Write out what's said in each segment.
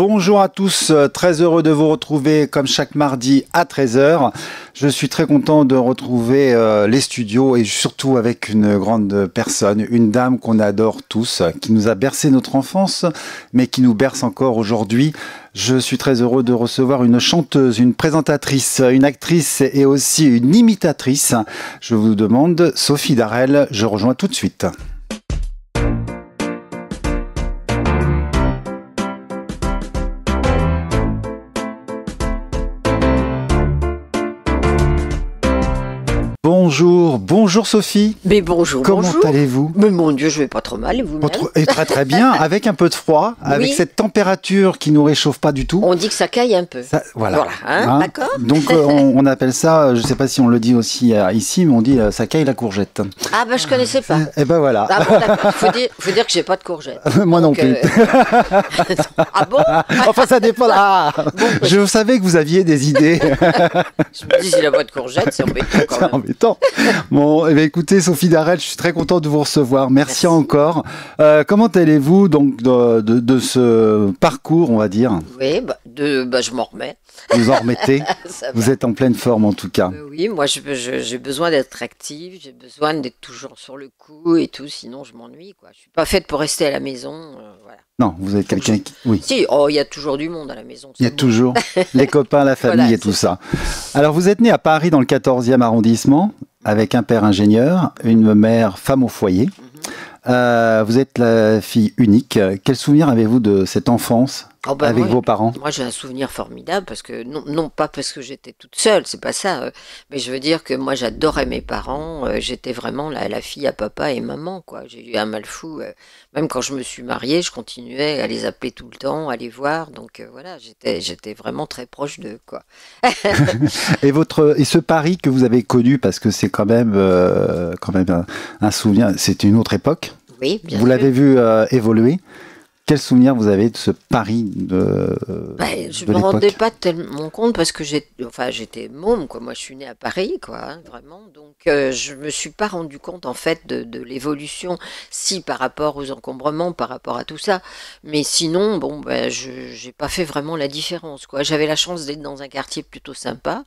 Bonjour à tous, très heureux de vous retrouver comme chaque mardi à 13 h. Je suis très content de retrouver les studios et surtout avec une grande personne, une dame qu'on adore tous, qui nous a bercé notre enfance, mais qui nous berce encore aujourd'hui. Je suis très heureux de recevoir une chanteuse, une présentatrice, une actrice et aussi une imitatrice. Je vous demande, Sophie Darel, je rejoins tout de suite. Bonjour Sophie. Mais bonjour, Comment allez-vous? Mais mon Dieu, je vais pas trop mal, et vous-même? Et très très bien, avec un peu de froid, avec cette température qui nous réchauffe pas du tout. On dit que ça caille un peu. Voilà, hein, d'accord. Donc on appelle ça, je sais pas si on le dit aussi ici, mais on dit ça caille la courgette. Ah bah je connaissais pas. Et ben voilà. Ah bon, d'accord. Faut dire que j'ai pas de courgette. Moi non plus. Ah bon? Enfin ça dépend. Je savais que vous aviez des idées. Je me dis s'il a pas de courgette, c'est embêtant quand même. C'est embêtant. Bon, eh bien, écoutez, Sophie Darel, je suis très content de vous recevoir. Merci. Encore. Comment allez-vous donc de ce parcours, on va dire? Oui, je m'en remets. Vous en remettez? Vous êtes en pleine forme en tout cas. Oui, moi j'ai besoin d'être active, j'ai besoin d'être toujours sur le coup et tout, sinon je m'ennuie, quoi. Je suis pas faite pour rester à la maison, voilà. Non, vous êtes quelqu'un qui... Oui. Si, il y a toujours du monde à la maison. Il y a toujours les copains, la famille voilà, et tout ça. Alors vous êtes né à Paris dans le 14e arrondissement, avec un père ingénieur, une mère femme au foyer. Vous êtes la fille unique. Quel souvenir avez-vous de cette enfance avec vos parents? Moi, j'ai un souvenir formidable parce que non pas parce que j'étais toute seule, c'est pas ça. Mais je veux dire que moi, j'adorais mes parents. J'étais vraiment la fille à papa et maman, quoi. J'ai eu un mal fou. Même quand je me suis mariée, je continuais à les appeler tout le temps, à les voir. Donc voilà, j'étais vraiment très proche d'eux, quoi. Et ce Paris que vous avez connu, parce que c'est quand même un souvenir. C'était une autre époque. Oui, bien sûr. Vous l'avez vu évoluer. Quel souvenir vous avez de ce Paris de je me rendais pas tellement compte parce que j'étais môme, quoi. Moi, je suis née à Paris, quoi, hein, vraiment. Donc, je me suis pas rendu compte, en fait, de l'évolution, si par rapport aux encombrements, par rapport à tout ça. Mais sinon, j'ai pas fait vraiment la différence, quoi. J'avais la chance d'être dans un quartier plutôt sympa.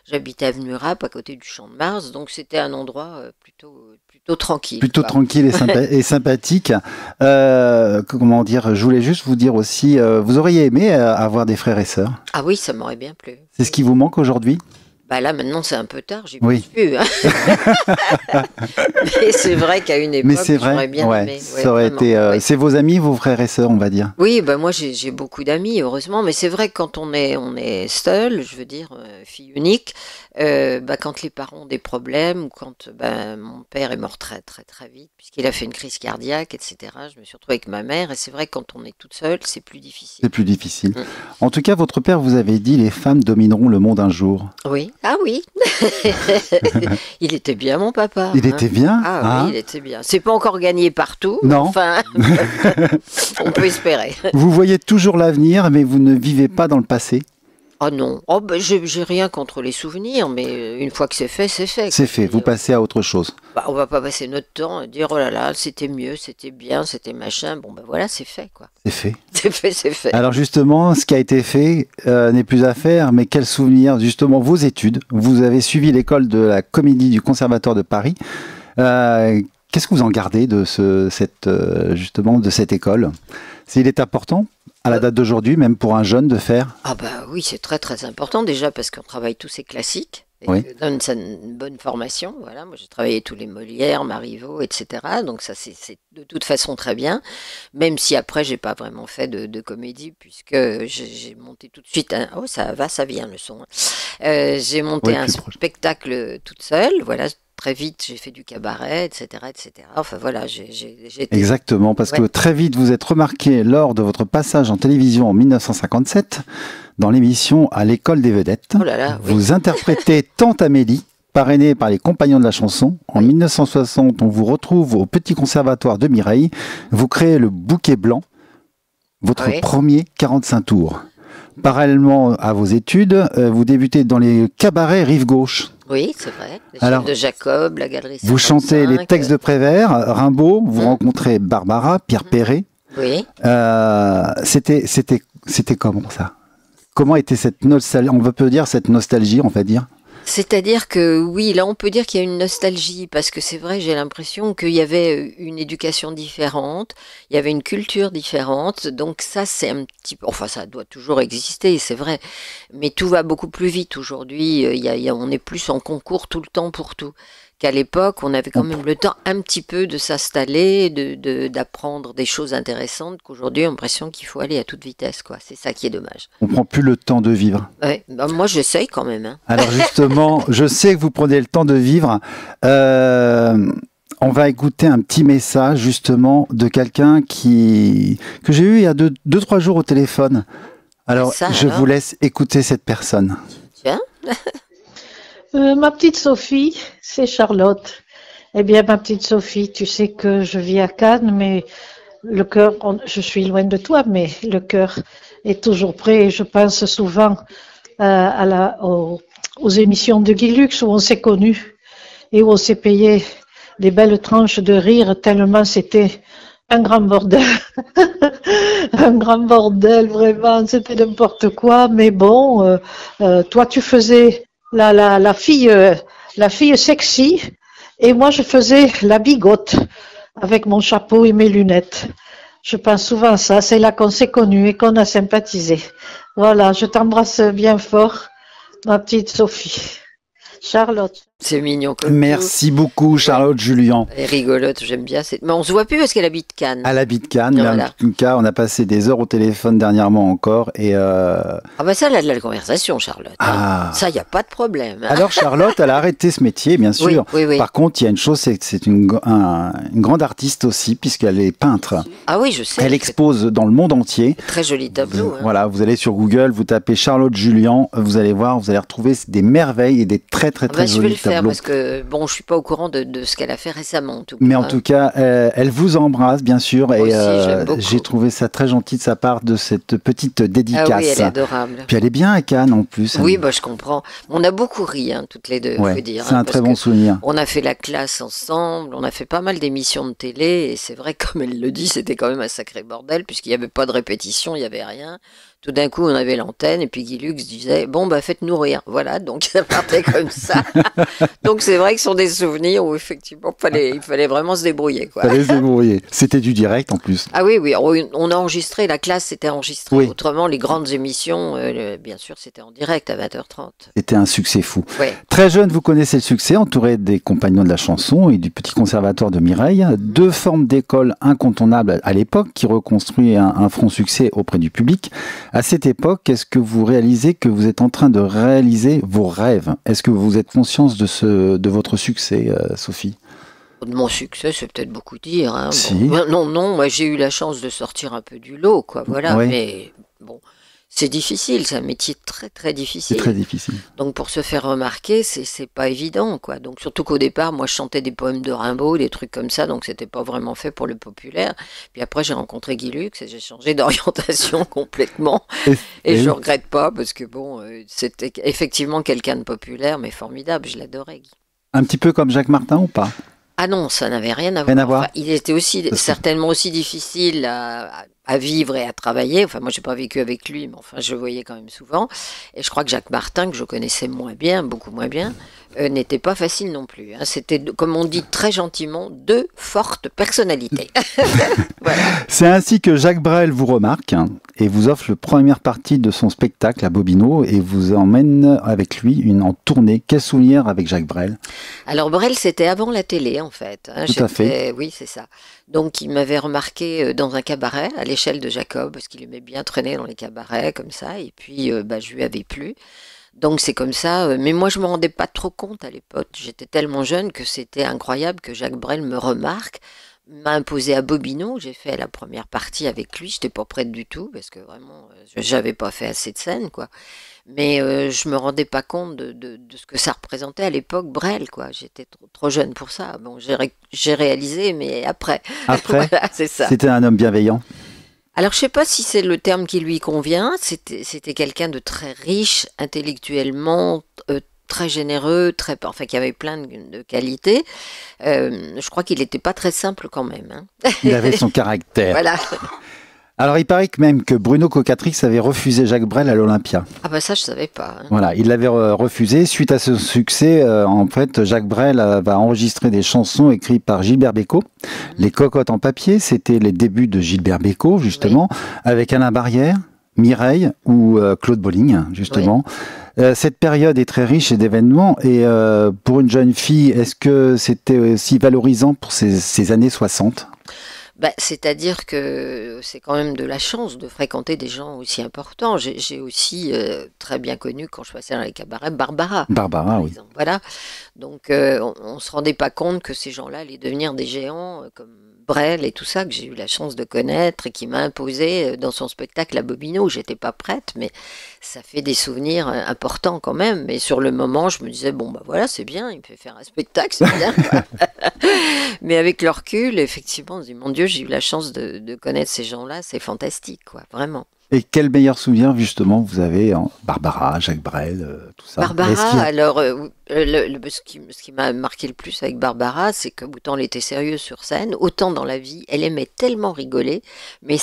J'habitais avenue Rapp, à côté du Champ de Mars, donc c'était un endroit plutôt tranquille. Plutôt tranquille et sympathique. Comment dire, je voulais juste vous dire aussi, vous auriez aimé avoir des frères et sœurs? Ah oui, ça m'aurait bien plu. C'est ce qui vous manque aujourd'hui? Bah là, maintenant, c'est un peu tard, j'y pense plus. Hein. Mais c'est vrai qu'à une époque, j'aurais bien aimé. Ça aurait été... C'est vos amis, vos frères et sœurs, on va dire? Oui, moi, j'ai beaucoup d'amis, heureusement. Mais c'est vrai que quand on est seul, je veux dire, fille unique, quand les parents ont des problèmes, ou quand mon père est mort très, très, très vite, puisqu'il a fait une crise cardiaque, etc., je me suis retrouvée avec ma mère. Et c'est vrai que quand on est toute seule, c'est plus difficile. C'est plus difficile. En tout cas, votre père vous avait dit « Les femmes domineront le monde un jour ». Oui. Ah oui, il était bien mon papa. Il était bien. Oui, il était bien. C'est pas encore gagné partout. Non. Enfin, on peut espérer. Vous voyez toujours l'avenir, mais vous ne vivez pas dans le passé? Oh non, j'ai rien contre les souvenirs, mais une fois que c'est fait, c'est fait. C'est fait, vous passez à autre chose. On va pas passer notre temps à dire oh là là, c'était mieux, c'était bien, c'était machin. Bon voilà, c'est fait, quoi. C'est fait. C'est fait, c'est fait. Alors justement, ce qui a été fait n'est plus à faire, mais quel souvenir, justement, vos études. Vous avez suivi l'école de la comédie du Conservatoire de Paris. Qu'est-ce que vous en gardez de justement de cette école? Il est important à la date d'aujourd'hui, même pour un jeune, de faire? Ah oui, c'est très très important déjà parce qu'on travaille tous ces classiques et que donne ça une bonne formation. Voilà, moi j'ai travaillé tous les Molières, Marivaux, etc. Donc ça c'est de toute façon très bien. Même si après j'ai pas vraiment fait de comédie puisque j'ai monté tout de suite ça vient le son. J'ai monté un spectacle toute seule. Voilà. Très vite, j'ai fait du cabaret, etc., etc. Enfin voilà, j'ai été... Exactement, parce que très vite, vous êtes remarqué lors de votre passage en télévision en 1957, dans l'émission À l'école des vedettes. Oh là là, vous interprétez Tante Amélie, parrainée par les Compagnons de la chanson. En 1960, on vous retrouve au Petit Conservatoire de Mireille. Vous créez le Bouquet Blanc, votre premier 45 tours. Parallèlement à vos études, vous débutez dans les cabarets Rive Gauche. Oui, c'est vrai. Les Chefs de Jacob, la Galerie 55. Vous chantez les textes de Prévert, Rimbaud, vous rencontrez Barbara, Pierre Perret. Oui. C'était C'était comment ça? Comment était cette nostalgie? On peut dire cette nostalgie, on va dire. C'est-à-dire que oui, là on peut dire qu'il y a une nostalgie parce que c'est vrai, j'ai l'impression qu'il y avait une éducation différente, il y avait une culture différente, donc ça c'est un petit peu, enfin ça doit toujours exister, c'est vrai, mais tout va beaucoup plus vite aujourd'hui, on est plus en concours tout le temps pour tout. Qu'à l'époque, on avait quand même le temps un petit peu de s'installer, d'apprendre des choses intéressantes, qu'aujourd'hui, on a l'impression qu'il faut aller à toute vitesse, quoi. C'est ça qui est dommage. On prend plus le temps de vivre. Ouais, bah, moi, j'essaye quand même. Hein. Alors justement, je sais que vous prenez le temps de vivre. On va écouter un petit message justement de quelqu'un que j'ai eu il y a 2-3 jours au téléphone. Alors, je vous laisse écouter cette personne. Tiens. Ma petite Sophie, c'est Charlotte. Eh bien, ma petite Sophie, tu sais que je vis à Cannes, mais le cœur, je suis loin de toi, mais le cœur est toujours prêt. Je pense souvent aux émissions de Guy Lux où on s'est connus et où on s'est payé des belles tranches de rire tellement c'était un grand bordel. Un grand bordel, vraiment, c'était n'importe quoi. Mais bon, toi, tu faisais la fille sexy, et moi je faisais la bigote avec mon chapeau et mes lunettes. Je pense souvent à ça, c'est là qu'on s'est connus et qu'on a sympathisé. Voilà, je t'embrasse bien fort, ma petite Sophie. Charlotte. C'est mignon comme Merci beaucoup, Charlotte Julien. Elle est rigolote, j'aime bien. Mais on se voit plus parce qu'elle habite Cannes. Elle habite Cannes, voilà. Mais en tout cas, on a passé des heures au téléphone dernièrement encore. Et Ah bah ça, elle a de la conversation, Charlotte. Ah. Ça, il n'y a pas de problème. Alors Charlotte, elle a arrêté ce métier, bien sûr. Oui. Par contre, il y a une chose, c'est que c'est une grande artiste aussi, puisqu'elle est peintre. Ah oui, je sais. Elle expose dans le monde entier. Très joli tableau. Hein. Voilà, vous allez sur Google, vous tapez Charlotte Julien, vous allez voir, vous allez retrouver des merveilles et des très jolis tableaux. Je vais le faire parce que bon, je suis pas au courant de ce qu'elle a fait récemment. En tout cas. Mais en tout cas, elle vous embrasse bien sûr. Moi et aussi, j'ai trouvé ça très gentil de sa part de cette petite dédicace. Ah oui, elle est adorable. Puis elle est bien à Cannes en plus. Oui, bah je comprends. On a beaucoup ri, hein, toutes les deux, ouais, faut dire. C'est un très bon souvenir. On a fait la classe ensemble, on a fait pas mal d'émissions de télé, et c'est vrai, comme elle le dit, c'était quand même un sacré bordel, puisqu'il n'y avait pas de répétition, il n'y avait rien. Tout d'un coup, on avait l'antenne, et puis Guy Lux disait « Bon, bah faites-nous rire ». Voilà, donc ça partait comme ça. Donc c'est vrai que ce sont des souvenirs où effectivement, il fallait vraiment se débrouiller. Il fallait se débrouiller. C'était du direct en plus. Ah oui, on a enregistré, la classe c'était enregistré. Oui. Autrement, les grandes émissions, bien sûr, c'était en direct à 20h30. C'était un succès fou. Oui. Très jeune, vous connaissez le succès, entouré des compagnons de la chanson et du petit conservatoire de Mireille. Deux formes d'école incontournables à l'époque qui reconstruit un franc succès auprès du public. À cette époque, est-ce que vous réalisez que vous êtes en train de réaliser vos rêves? Est-ce que vous êtes conscience de votre succès, Sophie? De mon succès, c'est peut-être beaucoup dire. Hein. Si. Bon, non, moi j'ai eu la chance de sortir un peu du lot, quoi. Voilà, oui. Mais bon, c'est difficile, c'est un métier très très difficile. C'est très difficile. Donc pour se faire remarquer, c'est pas évident, quoi. Donc surtout qu'au départ, moi je chantais des poèmes de Rimbaud, des trucs comme ça, donc c'était pas vraiment fait pour le populaire. Puis après j'ai rencontré Guy Lux et j'ai changé d'orientation complètement. Et je regrette pas parce que bon, c'était effectivement quelqu'un de populaire, mais formidable, je l'adorais, Guy. Un petit peu comme Jacques Martin ou pas? Ah non, ça n'avait rien à voir. Enfin, il était certainement aussi difficile à vivre et à travailler. Enfin, moi, j'ai pas vécu avec lui, mais enfin, je le voyais quand même souvent. Et je crois que Jacques Martin, que je connaissais moins bien, beaucoup moins bien, n'était pas facile non plus. Hein. C'était, comme on dit très gentiment, deux fortes personnalités. Voilà. C'est ainsi que Jacques Brel vous remarque et vous offre la première partie de son spectacle à Bobino et vous emmène avec lui en tournée. Quel souvenir avec Jacques Brel? Alors Brel, c'était avant la télé en fait. Hein. Tout à fait. Oui, c'est ça. Donc il m'avait remarqué dans un cabaret à l'échelle de Jacob, parce qu'il aimait bien traîner dans les cabarets comme ça, et puis je lui avais plu. Donc c'est comme ça, mais moi je me rendais pas trop compte à l'époque. J'étais tellement jeune que c'était incroyable que Jacques Brel me remarque, m'a imposé à Bobino. J'ai fait la première partie avec lui, j'étais pas prête du tout parce que vraiment j'avais pas fait assez de scènes, quoi. Mais je me rendais pas compte de ce que ça représentait à l'époque, Brel, quoi. J'étais trop jeune pour ça. Bon, j'ai réalisé, mais après. Après, voilà, c'est ça. C'était un homme bienveillant. Alors, je sais pas si c'est le terme qui lui convient. C'était quelqu'un de très riche intellectuellement, très généreux, qui avait plein de qualités. Je crois qu'il n'était pas très simple quand même. Hein. Il avait son caractère. Voilà. Alors, il paraît que même que Bruno Cocatrix avait refusé Jacques Brel à l'Olympia. Ah bah ça, je savais pas. Hein. Voilà, il l'avait refusé. Suite à ce succès, en fait, Jacques Brel va enregistrer des chansons écrites par Gilbert Bécaud. Les Cocottes en papier, c'était les débuts de Gilbert Bécaud, justement, avec Alain Barrière, Mireille ou Claude Bolling, justement. Cette période est très riche d'événements et pour une jeune fille, est-ce que c'était aussi valorisant pour ces années 60 ? Bah, c'est-à-dire que c'est quand même de la chance de fréquenter des gens aussi importants. J'ai aussi très bien connu, quand je passais dans les cabarets, Barbara. Barbara, oui. Exemple. Voilà. Donc on ne se rendait pas compte que ces gens-là allaient devenir des géants comme Brel et tout ça, que j'ai eu la chance de connaître et qui m'a imposé dans son spectacle à Bobino. J'étais pas prête, mais ça fait des souvenirs importants quand même. Mais sur le moment, je me disais, bon, bah voilà, c'est bien, il me fait faire un spectacle, c'est bien. Mais avec le recul, effectivement, on se dit, mon Dieu, j'ai eu la chance de connaître ces gens-là, c'est fantastique, quoi, vraiment. Et quel meilleur souvenir, justement, vous avez en Barbara, Jacques Brel, tout ça? Barbara, alors, ce qui m'a marqué le plus avec Barbara, c'est qu'autant elle était sérieuse sur scène, autant dans la vie, elle aimait tellement rigoler, mais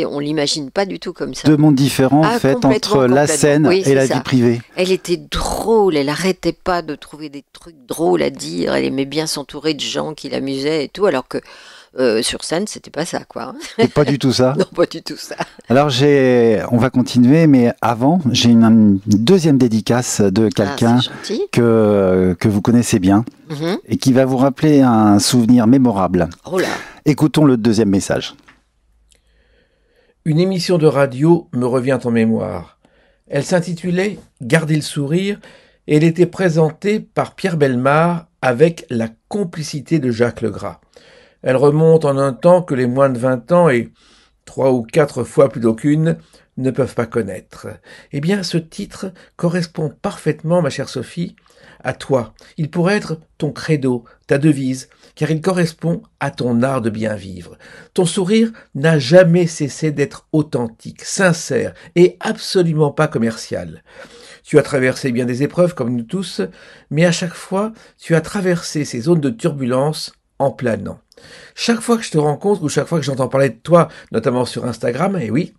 on l'imagine pas du tout comme ça. Deux mondes différents, en fait, entre la scène et la vie privée. Elle était drôle, elle arrêtait pas de trouver des trucs drôles à dire, elle aimait bien s'entourer de gens qui l'amusaient et tout, alors que sur scène, c'était pas ça, quoi. Et pas du tout ça? Non, pas du tout ça. Alors, on va continuer, mais avant, j'ai une deuxième dédicace de quelqu'un que vous connaissez bien et qui va vous rappeler un souvenir mémorable. Oh là. Écoutons le deuxième message. Une émission de radio me revient en mémoire. Elle s'intitulait « Gardez le sourire » et elle était présentée par Pierre Bellemare avec la complicité de Jacques Legras. Elle remonte en un temps que les moins de 20 ans et 3 ou 4 fois plus d'aucune ne peuvent pas connaître. Eh bien, ce titre correspond parfaitement, ma chère Sophie, à toi. Il pourrait être ton credo, ta devise, car il correspond à ton art de bien vivre. Ton sourire n'a jamais cessé d'être authentique, sincère et absolument pas commercial. Tu as traversé bien des épreuves, comme nous tous, mais à chaque fois, tu as traversé ces zones de turbulence en planant. Chaque fois que je te rencontre ou chaque fois que j'entends parler de toi, notamment sur Instagram, et oui,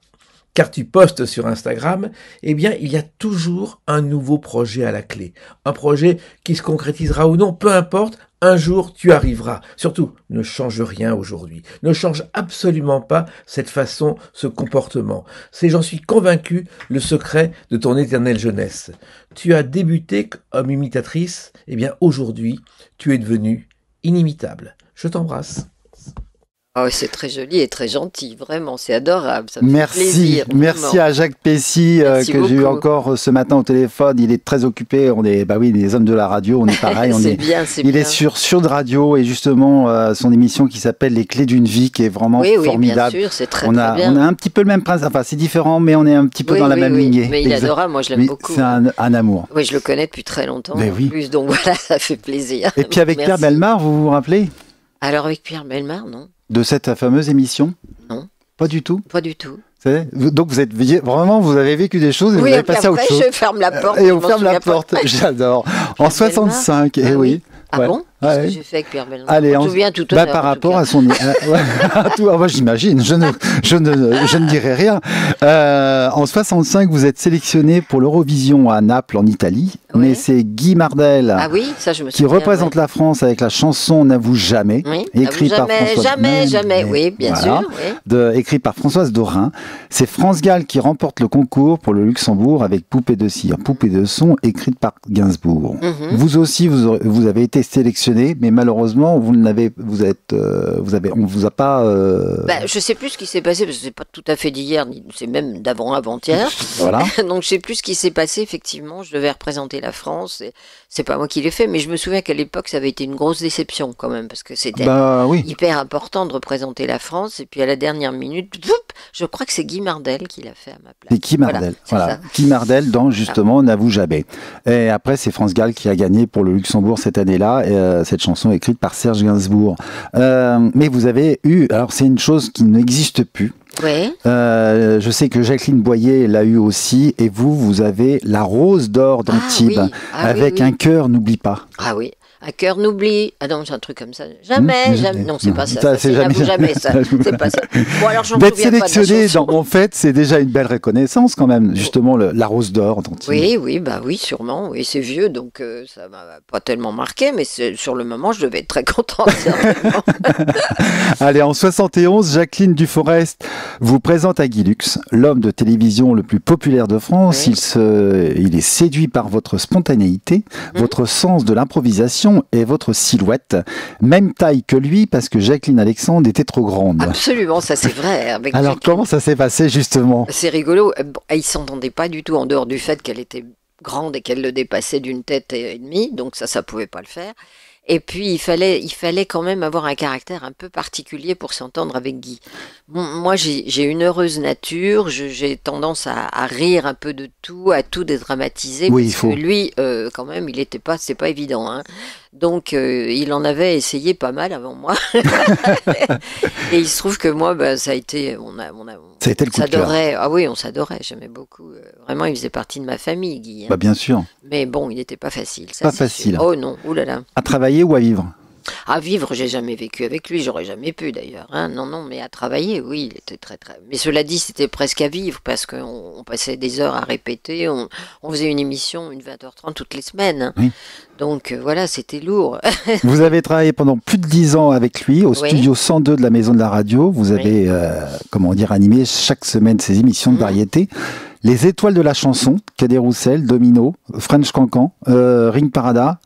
car tu postes sur Instagram, eh bien, il y a toujours un nouveau projet à la clé. Un projet qui se concrétisera ou non, peu importe, un jour tu arriveras. Surtout, ne change rien aujourd'hui. Ne change absolument pas cette façon, ce comportement. C'est, j'en suis convaincu, le secret de ton éternelle jeunesse. Tu as débuté comme imitatrice, eh bien, aujourd'hui, tu es devenue inimitable. Je t'embrasse. Oh, c'est très joli et très gentil, vraiment, c'est adorable, ça me fait merci, plaisir. Merci à Jacques Pessy que j'ai eu encore ce matin au téléphone. Il est très occupé. On est, bah oui, les hommes de la radio, on est pareil. Il est sur Sud Radio et justement son émission qui s'appelle Les Clés d'une vie, qui est vraiment formidable. Oui, bien sûr, c'est très, très bien. On a un petit peu le même principe. Enfin, c'est différent, mais on est un petit peu dans la même lignée. Mais il est adorable, moi je l'aime beaucoup. C'est un amour. Oui, je le connais depuis très longtemps. Mais en plus, donc voilà, ça fait plaisir. Et puis avec Pierre Bellemare, vous vous rappelez? Alors avec Pierre Bellemare, non. De cette fameuse émission? Non. Pas du tout? Pas du tout. Donc vous avez vécu des choses et vous avez passé à autre chose. Oui, je ferme la porte. Et on ferme la porte, j'adore. En 65, et oui. Ah bon? Qu'est-ce que j'ai fait avec Pierre Bellemare? Allez, on se souvient tout honneur, par rapport à son... moi, j'imagine, je ne dirai rien. En 65, vous êtes sélectionné pour l'Eurovision à Naples, en Italie. Oui. Mais c'est Guy Mardel qui représente la France avec la chanson N'avoue jamais, écrite par Françoise Jamais, oui, bien sûr. Oui. Écrit par Françoise Dorin. C'est France Gall qui remporte le concours pour le Luxembourg avec Poupée de cire, Poupée de son, écrite par Gainsbourg. Vous aussi, vous avez été sélectionné, mais malheureusement, on vous a pas. Je sais plus ce qui s'est passé parce que c'est pas tout à fait d'hier, c'est même d'avant-avant-hier. Voilà. Donc je sais plus ce qui s'est passé. Effectivement, je devais représenter la France. C'est pas moi qui l'ai fait, mais je me souviens qu'à l'époque, ça avait été une grosse déception quand même parce que c'était hyper important de représenter la France. Et puis à la dernière minute, je crois que c'est Guy Mardel qui l'a fait à ma place. C'est Guy Mardel. Voilà. Guy Mardel dans justement N'avoue jamais. Et après, c'est France Gall qui a gagné pour le Luxembourg cette année-là. Cette chanson écrite par Serge Gainsbourg. Mais vous avez eu, alors c'est une chose qui n'existe plus. Oui. Je sais que Jacqueline Boyer l'a eu aussi, et vous avez la Rose d'or d'Antibes avec un cœur n'oublie pas. Ah oui. Un cœur n'oublie. Ah non, c'est un truc comme ça. Jamais, jamais. Non, c'est pas ça. C'est jamais ça. C'est pas ça. Bon, alors j'en D'être souviens pas de la sélectionné, chanson. en fait, c'est déjà une belle reconnaissance quand même. Justement, la Rose d'Or. Oui, sûrement. Oui, c'est vieux, donc ça m'a pas tellement marqué, mais sur le moment, je devais être très contente, certainement. Allez, en 71, Jacqueline Duforest vous présente à Guy Lux, l'homme de télévision le plus populaire de France. Oui. Il est séduit par votre spontanéité, votre sens de l'improvisation et votre silhouette. Même taille que lui, parce que Jacqueline Alexandre était trop grande. Absolument, ça c'est vrai. Avec Alors, Jacqueline. comment ça s'est passé, justement? C'est rigolo. Bon, ils s'entendaient pas du tout en dehors du fait qu'elle était grande et qu'elle le dépassait d'une tête et demie, donc ça pouvait pas le faire. Et puis il fallait quand même avoir un caractère un peu particulier pour s'entendre avec Guy. Bon, moi j'ai une heureuse nature, j'ai tendance à rire un peu de tout, à tout dédramatiser. Oui, parce il faut. que lui, quand même, c'est pas évident. Hein. Donc il en avait essayé pas mal avant moi. Et il se trouve que moi, ça a été, Ça a été le coup de cœur. s'adorait. Ah oui, on s'adorait. J'aimais beaucoup. Vraiment, il faisait partie de ma famille, Guy. Hein. Bah, bien sûr. Mais bon, il n'était pas facile. Ça, Pas c'est facile. sûr. Oh non, oulala. À travailler ou à vivre? À vivre, j'ai jamais vécu avec lui, j'aurais jamais pu d'ailleurs. Hein. Non, mais à travailler, oui, il était très. Mais cela dit, c'était presque à vivre parce qu'on passait des heures à répéter. On faisait une émission, une 20h30 toutes les semaines. Hein. Oui. Donc voilà, c'était lourd. Vous avez travaillé pendant plus de 10 ans avec lui au Oui. studio 102 de la Maison de la Radio. Vous avez, animé chaque semaine ces émissions de variété. Les étoiles de la chanson, Cadet Roussel, Domino, French Cancan, Ring Parada,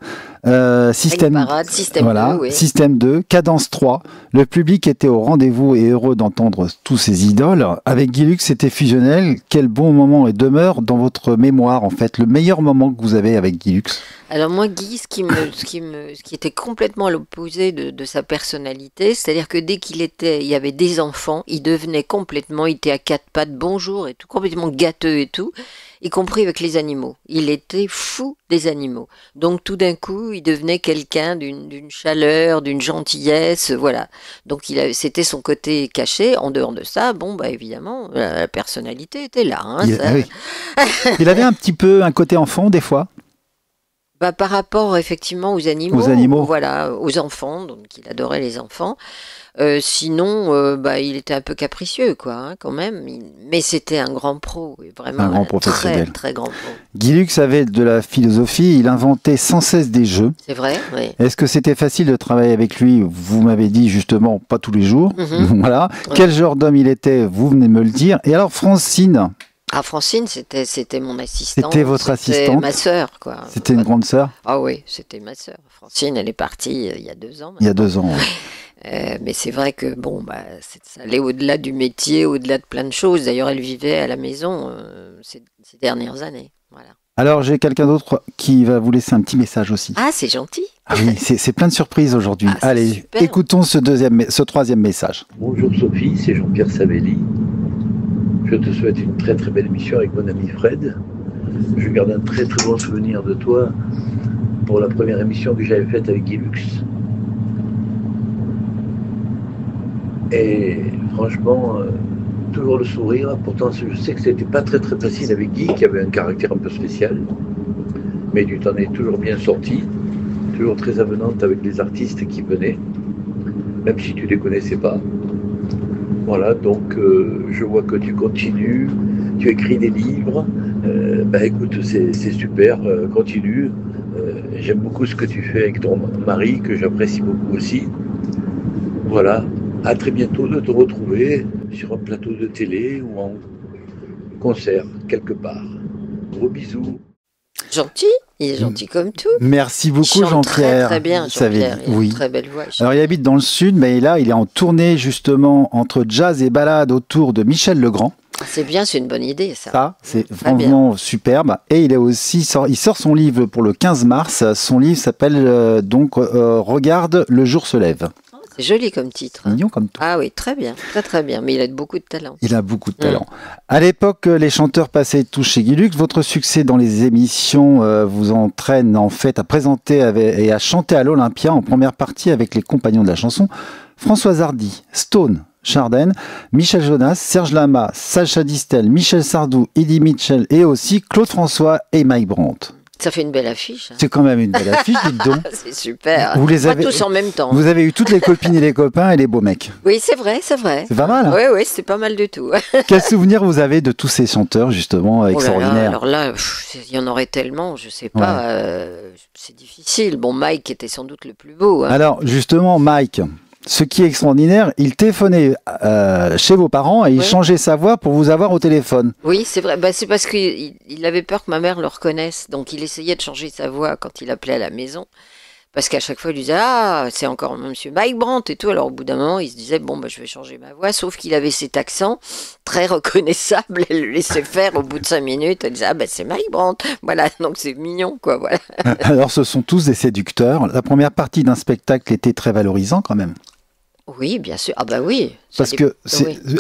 Système, Parade, Système 2, oui. Système 2, Cadence 3. Le public était au rendez-vous et heureux d'entendre tous ces idoles. Avec Guy Lux, c'était fusionnel. Quel bon moment et demeure dans votre mémoire, en fait, le meilleur moment que vous avez avec Guy Lux? Alors moi, Guy, ce qui était complètement à l'opposé de sa personnalité, c'est-à-dire que dès il y avait des enfants, il devenait complètement, il était à quatre pattes, bonjour et tout, complètement gâteux et tout, y compris avec les animaux. Il était fou des animaux. Donc tout d'un coup, il devenait quelqu'un d'une chaleur, d'une gentillesse, voilà. Donc c'était son côté caché. En dehors de ça, évidemment, la personnalité était là. Hein, Oui. Il avait un petit peu un côté enfant, des fois. Par rapport effectivement aux animaux, voilà, aux enfants, donc il adorait les enfants. Sinon, il était un peu capricieux, quoi, hein, quand même. Mais c'était un grand pro, vraiment Un grand professionnel. très, très grand pro. Guy Lux avait de la philosophie, il inventait sans cesse des jeux. C'est vrai, oui. Est-ce que c'était facile de travailler avec lui? Vous m'avez dit justement, pas tous les jours. Voilà. Ouais. Quel genre d'homme il était? Vous venez de me le dire. Et alors Francine? Ah, Francine, c'était mon assistante. C'était votre assistante? C'était ma sœur, quoi. C'était une grande sœur? Ah oui, c'était ma sœur. Francine, elle est partie il y a 2 ans. Il y a 2 ans. Mais c'est vrai que ça allait au-delà du métier, au-delà de plein de choses. D'ailleurs, elle vivait à la maison ces dernières années. Voilà. Alors j'ai quelqu'un d'autre qui va vous laisser un petit message aussi. Ah, c'est gentil. Ah oui, c'est plein de surprises aujourd'hui. Ah, allez, super. écoutons ce troisième message. Bonjour Sophie, c'est Jean-Pierre Savelli. Je te souhaite une très très belle émission avec mon ami Fred. Je garde un très très bon souvenir de toi pour la première émission que j'avais faite avec Guy Lux. Et franchement, toujours le sourire. Pourtant, je sais que c'était pas très très facile avec Guy, qui avait un caractère un peu spécial. Mais tu t'en es toujours bien sorti, toujours très avenante avec les artistes qui venaient, même si tu les connaissais pas. Voilà, donc je vois que tu continues, tu écris des livres. Écoute, c'est super, continue. J'aime beaucoup ce que tu fais avec ton mari, que j'apprécie beaucoup aussi. Voilà, à très bientôt de te retrouver sur un plateau de télé ou en concert, quelque part. Gros bisous. Gentil, il est gentil comme tout. Merci beaucoup Il chante Jean-Pierre. très bien, Savelli. Jean-Pierre. Il a Oui. une très belle voix. Alors il habite dans le sud, mais là il est en tournée justement entre jazz et ballade autour de Michel Legrand. C'est bien, c'est une bonne idée, ça. Ça, c'est Très vraiment superbe. Et il sort son livre pour le 15 mars. Son livre s'appelle Regarde, le jour se lève. C'est joli comme titre. Hein. Mignon comme tout. Ah oui, très bien, très très bien. Mais il a beaucoup de talent. Il a beaucoup de talent. À l'époque, les chanteurs passaient tous chez Guy Lux. Votre succès dans les émissions vous entraîne en fait à présenter et à chanter à l'Olympia en première partie avec les compagnons de la chanson Françoise Hardy, Stone, Chardin, Michel Jonas, Serge Lama, Sacha Distel, Michel Sardou, Eddie Mitchell et aussi Claude François et Mike Brandt. Ça fait une belle affiche. Hein. C'est quand même une belle affiche, dites donc. C'est super. Vous les Pas avez tous en même temps. Vous avez eu toutes les copines et les copains et les beaux mecs. Oui, c'est vrai, c'est vrai. C'est pas mal. Hein. Oui, oui, c'est pas mal du tout. Quel souvenir vous avez de tous ces chanteurs, justement, extraordinaires? Alors là, il y en aurait tellement, je sais pas. C'est difficile. Bon, Mike était sans doute le plus beau. Hein. Alors, justement, Mike, ce qui est extraordinaire, il téléphonait chez vos parents et il changeait sa voix pour vous avoir au téléphone. Oui, c'est vrai. Bah, c'est parce qu'il avait peur que ma mère le reconnaisse. Donc, il essayait de changer sa voix quand il appelait à la maison. Parce qu'à chaque fois, il disait « Ah, c'est encore monsieur Mike Brandt et tout. » Alors, au bout d'un moment, il se disait « Bon, bah, je vais changer ma voix. » Sauf qu'il avait cet accent très reconnaissable. Elle le laissait faire. Au bout de 5 minutes, elle disait « Ah, bah, c'est Mike Brandt. » Voilà, donc c'est mignon, quoi. Voilà. Alors, ce sont tous des séducteurs. La première partie d'un spectacle était très valorisant, quand même. Oui, bien sûr. Ah bah oui. Parce que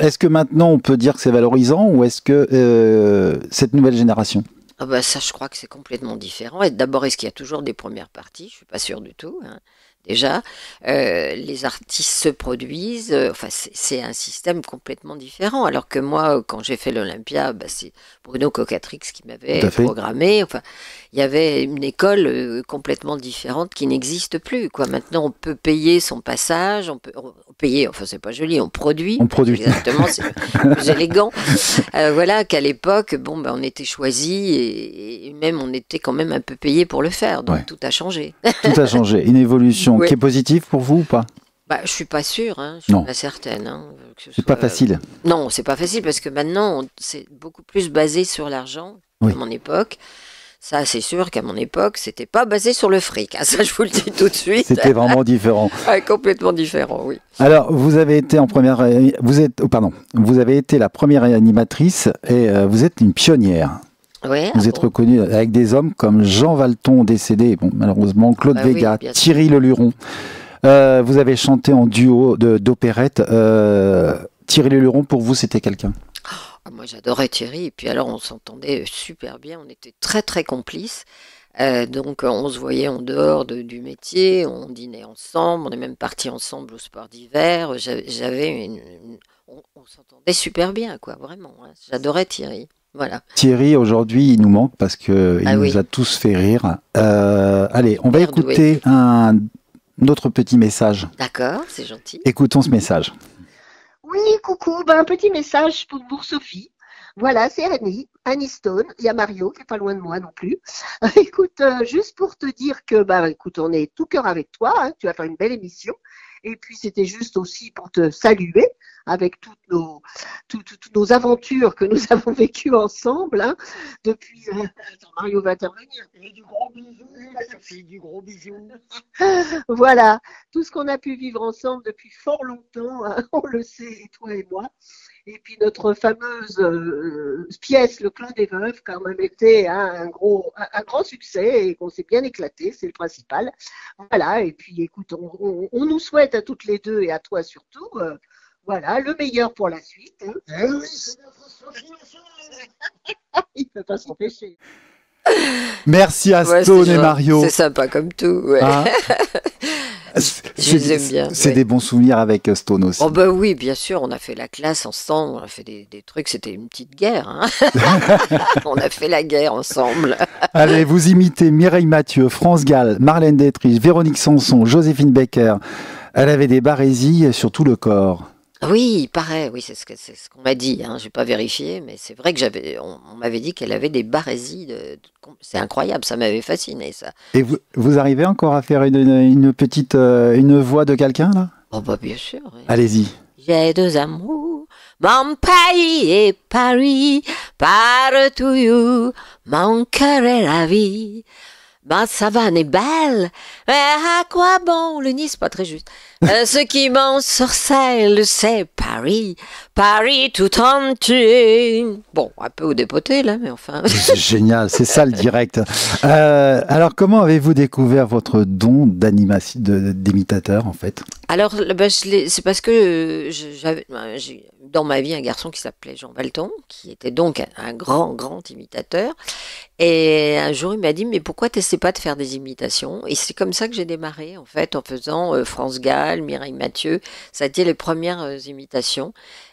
est-ce que maintenant on peut dire que c'est valorisant ou est-ce que cette nouvelle génération? Ah bah ça, je crois que c'est complètement différent. Et d'abord, est-ce qu'il y a toujours des premières parties? Je suis pas sûre du tout. Hein. Déjà, les artistes se produisent. Enfin, c'est un système complètement différent. Alors que moi, quand j'ai fait l'Olympia, bah, c'est Bruno Cocatrix qui m'avait programmé. Enfin, il y avait une école complètement différente qui n'existe plus. Quoi. Maintenant, on peut payer son passage, on peut payer. Enfin, c'est pas joli. On produit. On produit. Exactement, c'est plus élégant. Voilà qu'à l'époque, bon, bah, on était choisis et même on était quand même un peu payé pour le faire. Donc tout a changé. Tout a changé. Une évolution qui est positive pour vous ou pas? Bah, je suis pas sûre, hein, je suis pas certaine. Hein, c'est pas facile. Non, c'est pas facile parce que maintenant, c'est beaucoup plus basé sur l'argent à mon époque. Ça, c'est sûr qu'à mon époque, c'était pas basé sur le fric. Hein, ça, je vous le dis tout de suite. C'était vraiment différent. Complètement différent, oui. Alors, vous avez été vous avez été la première animatrice et vous êtes une pionnière. Ouais, vous êtes reconnue avec des hommes comme Jean Valton, décédé, bon, malheureusement, Claude Véga, Thierry Leluron. Vous avez chanté en duo d'opérette. Thierry Leluron, pour vous, c'était quelqu'un? Moi, j'adorais Thierry. Et puis alors, on s'entendait super bien. On était très, très complices. Donc, on se voyait en dehors du métier. On dînait ensemble. On est même partis ensemble au sport d'hiver. On s'entendait super bien, quoi, vraiment. Hein. J'adorais Thierry. Voilà. Thierry, aujourd'hui, il nous manque parce qu'il nous a tous fait rire. Allez, on va écouter un autre petit message. D'accord, c'est gentil. Écoutons ce message. Oui, coucou, un petit message pour Sophie. Voilà, c'est Annie Stone. Il y a Mario qui est pas loin de moi non plus. Écoute, juste pour te dire que, écoute, on est tout cœur avec toi. Hein, tu vas faire une belle émission. Et puis, c'était juste aussi pour te saluer avec toutes nos aventures que nous avons vécues ensemble. Hein, depuis, Mario va intervenir. Et du gros bisou, Sophie, du gros bisou. Voilà, tout ce qu'on a pu vivre ensemble depuis fort longtemps, hein, on le sait, toi et moi. Et puis notre fameuse pièce, Le Clos des Veuves, quand même été un grand succès et qu'on s'est bien éclaté, c'est le principal. Voilà, et puis écoute, on nous souhaite à toutes les deux et à toi surtout, voilà, le meilleur pour la suite. Hein. Oui, c'est notre Sophie. Il ne peut pas s'empêcher. Merci à Stone et Mario. C'est sympa comme tout. Ouais. Ah. Je les aime bien. C'est des bons souvenirs avec Stone aussi. Oh bah oui, bien sûr, on a fait la classe ensemble, on a fait des trucs, c'était une petite guerre. Hein. On a fait la guerre ensemble. Allez, vous imitez Mireille Mathieu, France Gall, Marlène Dietrich, Véronique Sanson, Joséphine Baker. Elle avait des barésies sur tout le corps. Oui, il paraît, oui, c'est ce qu'on m'a dit, hein. Je n'ai pas vérifié, mais c'est vrai que on m'avait dit qu'elle avait des barésies, c'est incroyable, ça m'avait fasciné, ça. Et vous arrivez encore à faire une petite une voix de quelqu'un, là? Oh bah bien sûr. Oui. Allez-y. J'ai deux amours, mon pays et Paris, partout, mon cœur est ravi. Ma savane est belle, mais à quoi bon le Nice, pas très juste. Ce qui m'ensorcelle, c'est Paris, Paris tout entier. Bon, un peu au dépoté là, mais enfin. C'est génial, c'est ça le direct. Alors, comment avez-vous découvert votre don d'imitateur en fait? Alors, c'est parce que j'avais dans ma vie un garçon qui s'appelait Jean Valton, qui était donc un grand imitateur. Et un jour, il m'a dit, mais pourquoi t'essaies pas de faire des imitations? Et c'est comme ça que j'ai démarré, en fait, en faisant France Gall, Mireille Mathieu. Ça a été les premières imitations.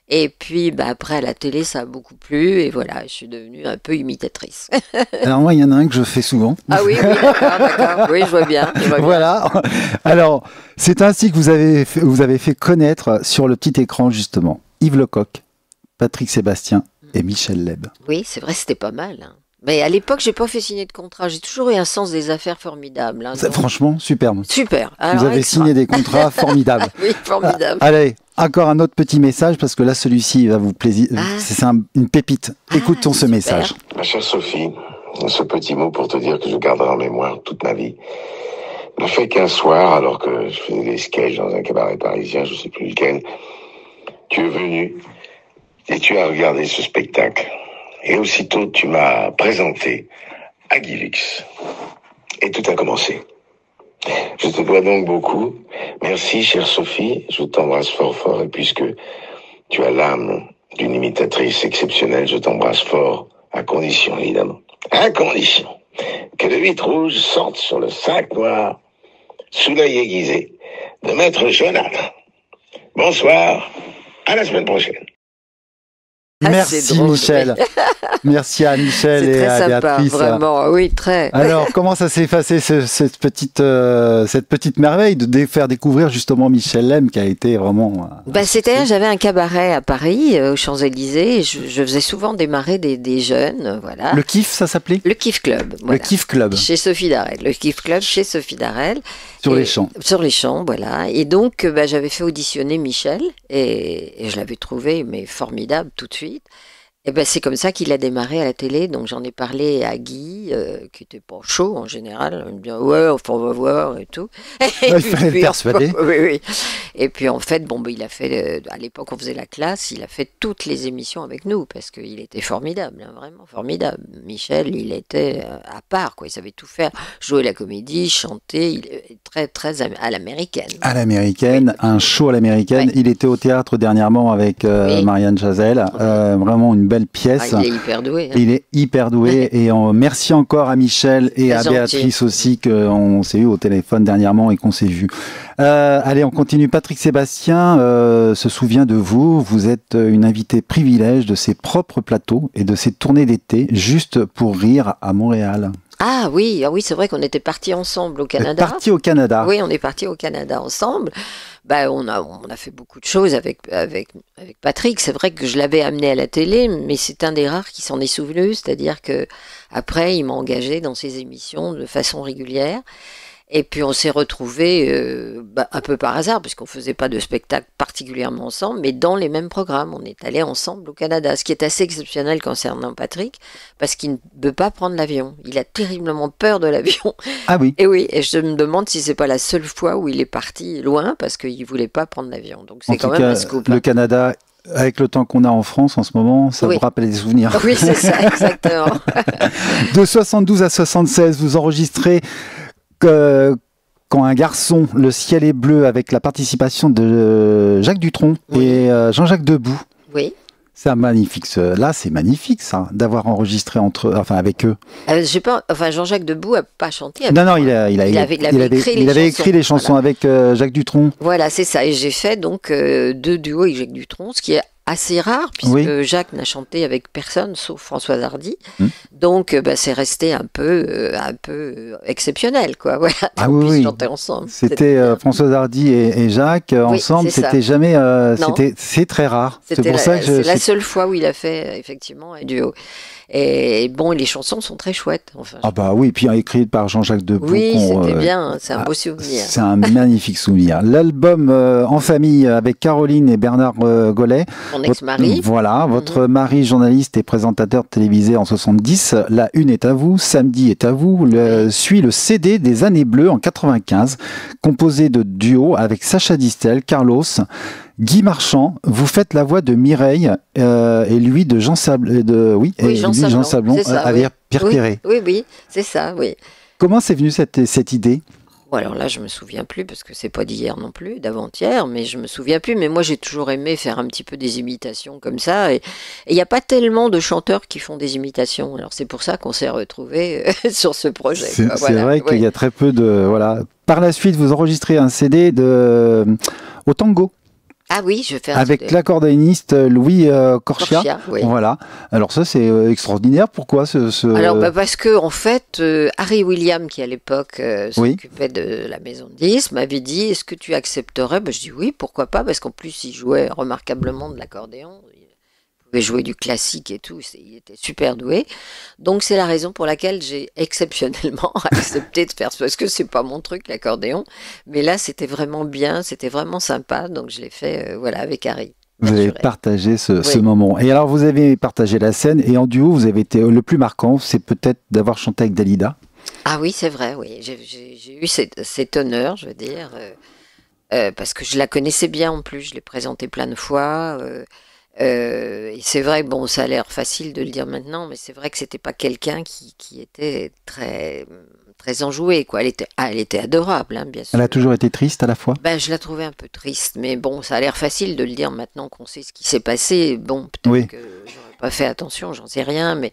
Et puis, après, à la télé, ça a beaucoup plu. Et voilà, je suis devenue un peu imitatrice. Alors moi, il y en a un que je fais souvent. Ah oui, d'accord. Oui, je vois bien. Voilà. Alors, c'est ainsi que vous avez fait connaître sur le petit écran, justement, Yves Lecoq, Patrick Sébastien et Michel Leb. Oui, c'est vrai, c'était pas mal. Hein. Mais à l'époque, j'ai pas fait signer de contrat. J'ai toujours eu un sens des affaires formidable. Hein, franchement, superbe. Super. Alors, vous avez signé des contrats formidables. Oui, formidable. Allez, encore un autre petit message, parce que là, celui-ci va vous plaisir. C'est une pépite. Écoutons ce message. Ma chère Sophie, ce petit mot pour te dire que je garderai en mémoire toute ma vie. Le fait qu'un soir, alors que je faisais des sketchs dans un cabaret parisien, je sais plus lequel, tu es venu et tu as regardé ce spectacle. Et aussitôt, tu m'as présenté à Guy Lux. Et tout a commencé. Je te dois donc beaucoup. Merci, chère Sophie. Je t'embrasse fort, fort. Et puisque tu as l'âme d'une imitatrice exceptionnelle, je t'embrasse fort, à condition, évidemment. À condition que le 8 rouge sorte sur le 5 noir, sous l'œil aiguisé, de Maître Jonathan. Bonsoir. À la semaine prochaine. Merci drôle, Michel. Merci à Michel c'est et très à sympa, Béatrice. Vraiment, oui, très. Alors, comment ça s'est passé cette petite merveille de faire découvrir justement Michel Leb, qui a été vraiment. C'est-à-dire, j'avais un cabaret à Paris, aux Champs-Élysées. Et je faisais souvent démarrer des jeunes, voilà. Le Kiff, ça s'appelait? Le Kiff Club. Voilà. Le Kiff Club. Chez Sophie Darel. Le Kiff Club chez Sophie Darel. Sur les champs. Sur les champs, voilà. Et donc, j'avais fait auditionner Michel et je l'avais trouvé mais formidable tout de suite. Et c'est comme ça qu'il a démarré à la télé. Donc j'en ai parlé à Guy, qui était pas chaud en général. Il me dit ouais, enfin, on va voir et tout. Il fallait le persuader. Oui. Et puis en fait, il a fait, à l'époque on faisait la classe, il a fait toutes les émissions avec nous parce qu'il était formidable, hein, vraiment formidable. Michel, il était à part, quoi. Il savait tout faire, jouer la comédie, chanter, il est très très à l'américaine. À l'américaine, oui. Un show à l'américaine. Oui. Il était au théâtre dernièrement avec Marianne Chazelle. Vraiment une belle pièce. Il est hyper doué. Hein. Il est hyper doué et merci encore à Michel et à Béatrice aussi qu'on s'est eu au téléphone dernièrement et qu'on s'est vu. Allez, on continue. Patrick Sébastien se souvient de vous. Vous êtes une invitée privilège de ses propres plateaux et de ses tournées d'été, juste pour rire à Montréal. Ah oui, c'est vrai qu'on était partis ensemble au Canada. Partis au Canada. Oui, on est partis au Canada ensemble. On a fait beaucoup de choses avec Patrick. C'est vrai que je l'avais amené à la télé, mais c'est un des rares qui s'en est souvenu. C'est-à-dire que après, il m'a engagé dans ses émissions de façon régulière. Et puis on s'est retrouvés un peu par hasard, puisqu'on faisait pas de spectacle particulièrement ensemble, mais dans les mêmes programmes. On est allés ensemble au Canada, ce qui est assez exceptionnel concernant Patrick, parce qu'il ne veut pas prendre l'avion. Il a terriblement peur de l'avion. Ah oui. Et je me demande si c'est pas la seule fois où il est parti loin, parce qu'il voulait pas prendre l'avion. Donc c'est quand même un scoop. Le Canada, avec le temps qu'on a en France en ce moment, ça vous rappelle des souvenirs. Oui, c'est ça, exactement. De 72 à 76, vous enregistrez quand un garçon, le ciel est bleu, avec la participation de Jacques Dutronc et Jean-Jacques Debout. Oui. C'est magnifique. Là, c'est magnifique, ça, d'avoir enregistré avec eux. Jean-Jacques Debout n'a pas chanté. Non, il avait écrit les chansons voilà. Avec Jacques Dutronc. Voilà, c'est ça. Et j'ai fait donc 2 duos avec Jacques Dutronc, ce qui est assez rare, puisque Jacques n'a chanté avec personne, sauf Françoise Hardy. Donc, c'est resté un peu exceptionnel, quoi. Voilà, qu'on puisse chanter ensemble. C'était Françoise Hardy et Jacques ensemble. C'était jamais. C'est très rare. C'est pour ça que c'est la seule fois où il a fait effectivement un duo. Et les chansons sont très chouettes. Enfin, oui, puis écrites par Jean-Jacques Debout. Oui, c'était bien, c'est un beau souvenir. C'est un magnifique souvenir. L'album En famille avec Caroline et Bernard Gollet. Mon ex-mari. Voilà, votre mari, journaliste et présentateur télévisé en 70. La Une est à vous, Samedi est à vous. Suit le CD des Années Bleues en 95, composé de duos avec Sacha Distel, Carlos, Guy Marchand. Vous faites la voix de Mireille et lui de Jean Sablon. Jean Sablon avec Pierre Perret. Oui, c'est ça, oui. Comment c'est venu cette idée ? alors là, je me souviens plus parce que c'est pas d'hier non plus, d'avant-hier, mais je me souviens plus. Mais moi, j'ai toujours aimé faire un petit peu des imitations comme ça. Et il n'y a pas tellement de chanteurs qui font des imitations. Alors c'est pour ça qu'on s'est retrouvés sur ce projet. C'est vrai qu'il y a très peu de... Voilà. Par la suite, vous enregistrez un CD au tango. Ah oui, je fais un avec CD. l'accordéoniste Louis Corchia. Oui. Voilà. Alors ça, c'est extraordinaire. Pourquoi Alors parce que en fait, Harry William, qui à l'époque s'occupait de la maison de 10, m'avait dit, est-ce que tu accepterais? Je dis oui, pourquoi pas, parce qu'en plus il jouait remarquablement de l'accordéon. Il pouvait jouer du classique et tout, il était super doué. Donc c'est la raison pour laquelle j'ai exceptionnellement accepté de faire ça, parce que c'est pas mon truc l'accordéon, mais là c'était vraiment bien, c'était vraiment sympa, donc je l'ai fait avec Harry. Vous avez partagé ce moment. Et alors vous avez partagé la scène, et en duo vous avez été le plus marquant, c'est peut-être d'avoir chanté avec Dalida. Ah oui, c'est vrai, oui. J'ai eu cet honneur, je veux dire, parce que je la connaissais bien en plus, je l'ai présentée plein de fois. Et c'est vrai que bon, ça a l'air facile de le dire maintenant, mais c'est vrai que c'était pas quelqu'un qui était très très enjoué, quoi. Elle était adorable, hein, bien sûr. Elle a toujours été triste à la fois. Je la trouvais un peu triste, mais bon, ça a l'air facile de le dire maintenant qu'on sait ce qui s'est passé. Bon, peut-être que j'aurais pas fait attention, j'en sais rien, mais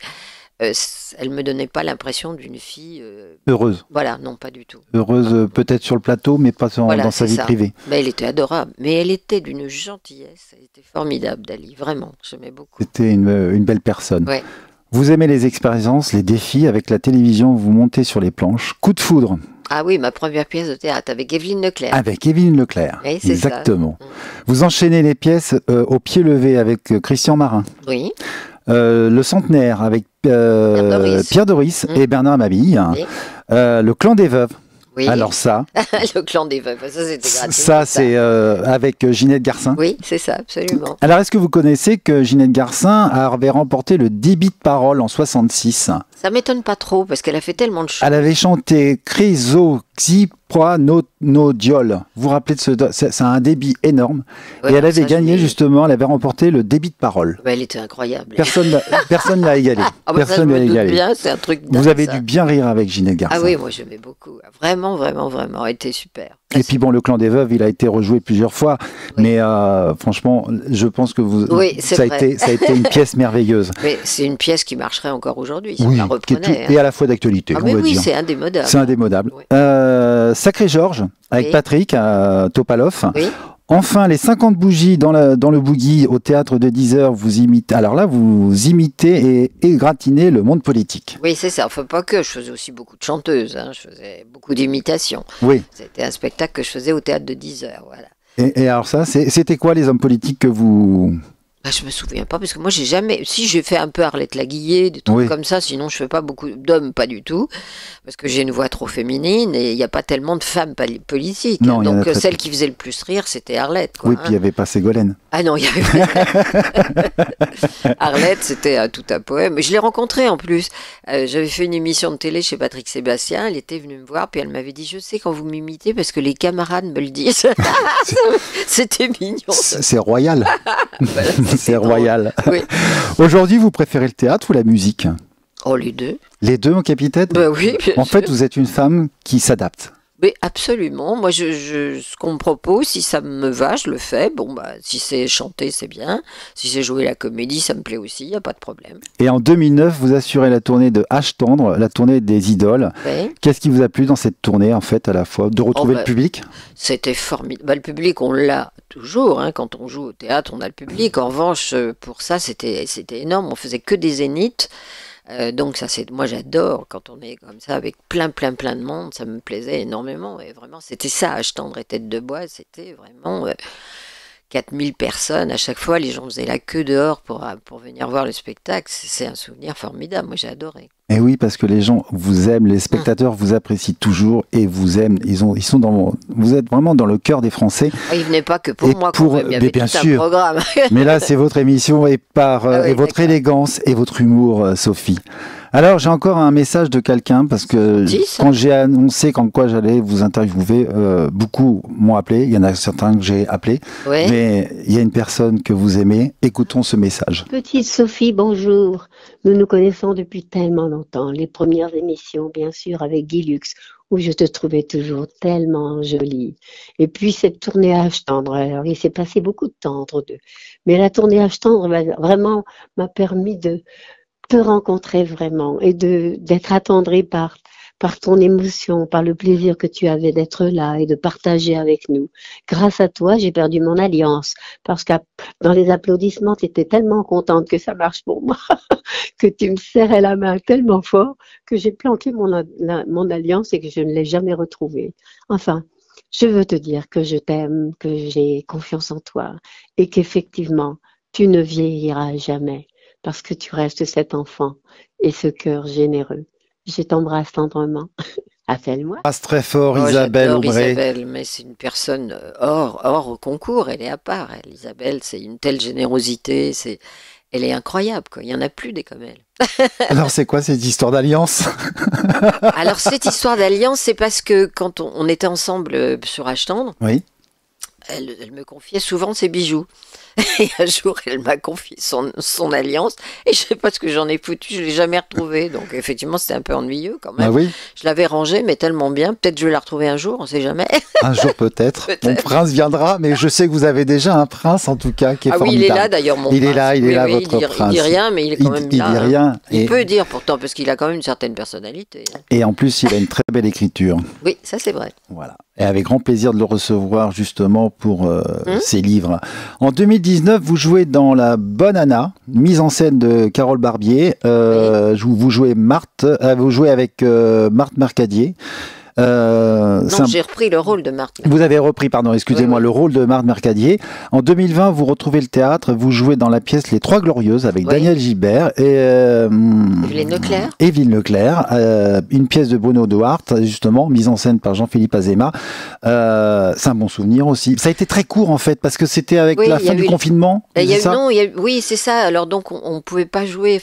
elle me donnait pas l'impression d'une fille heureuse. Voilà, non, pas du tout. Heureuse peut-être sur le plateau, mais pas dans sa vie privée. Elle était adorable, mais elle était d'une gentillesse, elle était formidable, Dali, vraiment, j'aimais beaucoup. C'était une belle personne. Ouais. Vous aimez les expériences, les défis avec la télévision, vous montez sur les planches. Coup de foudre. Ah oui, ma première pièce de théâtre avec Évelyne Leclerc. Avec Évelyne Leclerc, oui, c'est exactement. Ça. Vous enchaînez les pièces au pied levé avec Christian Marin. Oui. Le Centenaire avec Pierre Doris et Bernard Mabille. Oui. Le Clan des Veuves. Oui. Alors ça. Le Clan des Veuves, ça c'était gratuit. Ça c'est avec Ginette Garcin. Oui, c'est ça, absolument. Alors est-ce que vous connaissez que Ginette Garcin avait remporté le débit de parole en 66? Ça m'étonne pas trop parce qu'elle a fait tellement de choses. Elle avait chanté Chrysoxypranodiol. Vous vous rappelez de c'est un débit énorme. Ouais, et elle avait gagné justement, elle avait remporté le débit de parole. Elle était incroyable. Personne l'a égalé. Personne l'a égalé. C'est un truc dingue, vous avez dû bien rire avec Ginette Garcin. Ah oui, moi j'aimais beaucoup. Vraiment, vraiment, vraiment. Elle était super. Et puis bon, le Clan des Veuves, il a été rejoué plusieurs fois, mais franchement, je pense que ça a été une pièce merveilleuse. Mais c'est une pièce qui marcherait encore aujourd'hui. Oui, on la reprenait, et à la fois d'actualité. Ah mais oui, c'est indémodable. C'est indémodable. Oui. Sacré Georges avec Patrick Topalov. Oui. Enfin, les 50 bougies dans le boogie au théâtre de 10h, vous imitez. Alors là, vous imitez et égratignez le monde politique. Oui, c'est ça. Enfin, pas que. Je faisais aussi beaucoup de chanteuses. Hein. Je faisais beaucoup d'imitations. Oui. C'était un spectacle que je faisais au théâtre de 10h. Voilà. Et alors ça, c'était quoi les hommes politiques que vous... Je me souviens pas parce que moi j'ai jamais. Si j'ai fait un peu Arlette Laguillet, des trucs comme ça, sinon je fais pas beaucoup d'hommes, pas du tout, parce que j'ai une voix trop féminine et il n'y a pas tellement de femmes politiques. Non, donc celle qui faisait le plus rire, c'était Arlette. Quoi, oui, puis il n'y avait pas Ségolène. Ah non, il y avait pas. Arlette, c'était tout un poème. Mais je l'ai rencontrée en plus. J'avais fait une émission de télé chez Patrick Sébastien. Elle était venue me voir, puis elle m'avait dit, je sais quand vous m'imitez parce que les camarades me le disent. C'était mignon. C'est royal. Voilà, c'est royal. Oui. Aujourd'hui, vous préférez le théâtre ou la musique? Oh, les deux. Les deux, mon capitaine? Oui, bien en fait, vous êtes une femme qui s'adapte. Mais absolument. Moi, ce qu'on me propose, si ça me va, je le fais. Bon, si c'est chanter, c'est bien. Si c'est jouer la comédie, ça me plaît aussi. Il n'y a pas de problème. Et en 2009, vous assurez la tournée de H Tendre, la tournée des idoles. Oui. Qu'est-ce qui vous a plu dans cette tournée, en fait, à la fois? De retrouver le public? C'était formidable. Le public, on l'a toujours. Hein. Quand on joue au théâtre, on a le public. En revanche, pour ça, c'était énorme. On faisait que des zéniths. Donc ça moi j'adore quand on est comme ça avec plein de monde, ça me plaisait énormément et vraiment c'était ça, H Tendre et Tête de Bois, c'était vraiment 4000 personnes, à chaque fois les gens faisaient la queue dehors pour venir voir le spectacle, c'est un souvenir formidable, moi j'ai adoré. Et oui, parce que les gens vous aiment, les spectateurs vous apprécient toujours et vous aiment. Vous êtes vraiment dans le cœur des Français. Ils venaient pas que pour moi, quand même. Il y avait bien tout sûr. Un programme. Mais là, c'est votre émission et votre élégance et votre humour, Sophie. Alors, j'ai encore un message de quelqu'un parce que quand j'ai annoncé qu'en quoi j'allais vous interviewer, beaucoup m'ont appelé. Il y en a certains que j'ai appelés. Ouais. Mais il y a une personne que vous aimez. Écoutons ce message. Petite Sophie, bonjour. Nous nous connaissons depuis tellement longtemps. Les premières émissions, bien sûr, avec Guy Lux, où je te trouvais toujours tellement jolie. Et puis cette tournée à Âge-Tendre. Alors, il s'est passé beaucoup de temps entre deux. Mais la tournée à Âge-Tendre, vraiment, m'a permis de te rencontrer vraiment et d'être attendrie par ton émotion, par le plaisir que tu avais d'être là et de partager avec nous. Grâce à toi, j'ai perdu mon alliance parce que dans les applaudissements, tu étais tellement contente que ça marche pour moi, que tu me serrais la main tellement fort que j'ai planqué mon alliance et que je ne l'ai jamais retrouvée. Enfin, je veux te dire que je t'aime, que j'ai confiance en toi et qu'effectivement, tu ne vieilliras jamais parce que tu restes cet enfant et ce cœur généreux. Je t'embrasse tendrement. Appelle-moi. Très fort, Isabelle Aubray. Isabelle, mais c'est une personne hors concours, elle est à part. Elle, Isabelle, c'est une telle générosité, elle est incroyable, quoi. Il n'y en a plus des comme elle. Alors, c'est quoi cette histoire d'alliance? Alors, cette histoire d'alliance, c'est parce que quand on était ensemble sur Âge-Tendre, oui. Elle me confiait souvent ses bijoux. Et un jour, elle m'a confié son alliance. Et je sais pas ce que j'en ai foutu, je l'ai jamais retrouvée. Donc, effectivement, c'était un peu ennuyeux quand même. Ah oui. Je l'avais rangée, mais tellement bien. Peut-être je vais la retrouver un jour, on sait jamais. Un jour peut-être. Mon prince viendra, mais je sais que vous avez déjà un prince, en tout cas, qui est formidable. Oui, il est là d'ailleurs, mon prince. Il est là, votre prince. Il dit rien, mais il est quand même là. Il dit rien. Il peut dire pourtant, parce qu'il a quand même une certaine personnalité. Et en plus, il a une très belle écriture. Oui, ça c'est vrai. Voilà. Et avec grand plaisir de le recevoir justement pour ses livres. En 2019, vous jouez dans La Bonne Anna, mise en scène de Carole Barbier. Oui. Vous jouez avec Marthe Mercadier. Non, j'ai repris le rôle de Marthe. Vous avez repris, pardon, excusez-moi, oui. Le rôle de Marthe Mercadier. En 2020, vous retrouvez le théâtre, vous jouez dans la pièce Les Trois Glorieuses avec oui. Daniel Gilbert et Evelyne Leclerc, une pièce de Bruno Duarte, justement, mise en scène par Jean-Philippe Azéma. C'est un bon souvenir aussi. Ça a été très court en fait, parce que c'était avec la fin du confinement. Oui, c'est ça. Alors donc, on pouvait pas jouer.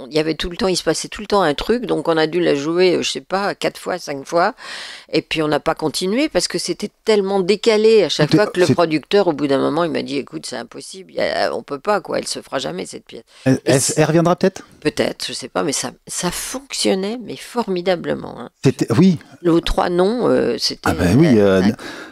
Il y avait tout le temps, il se passait tout le temps un truc, donc on a dû la jouer, je sais pas, 4 fois, 5 fois. Et puis on n'a pas continué parce que c'était tellement décalé à chaque fois que le producteur, au bout d'un moment, il m'a dit écoute, c'est impossible, on peut pas, quoi, elle se fera jamais cette pièce. Elle reviendra peut-être ? Peut-être, je sais pas, mais ça fonctionnait, mais formidablement. Hein. Oui. Les 3 noms, c'était. Ah ben oui,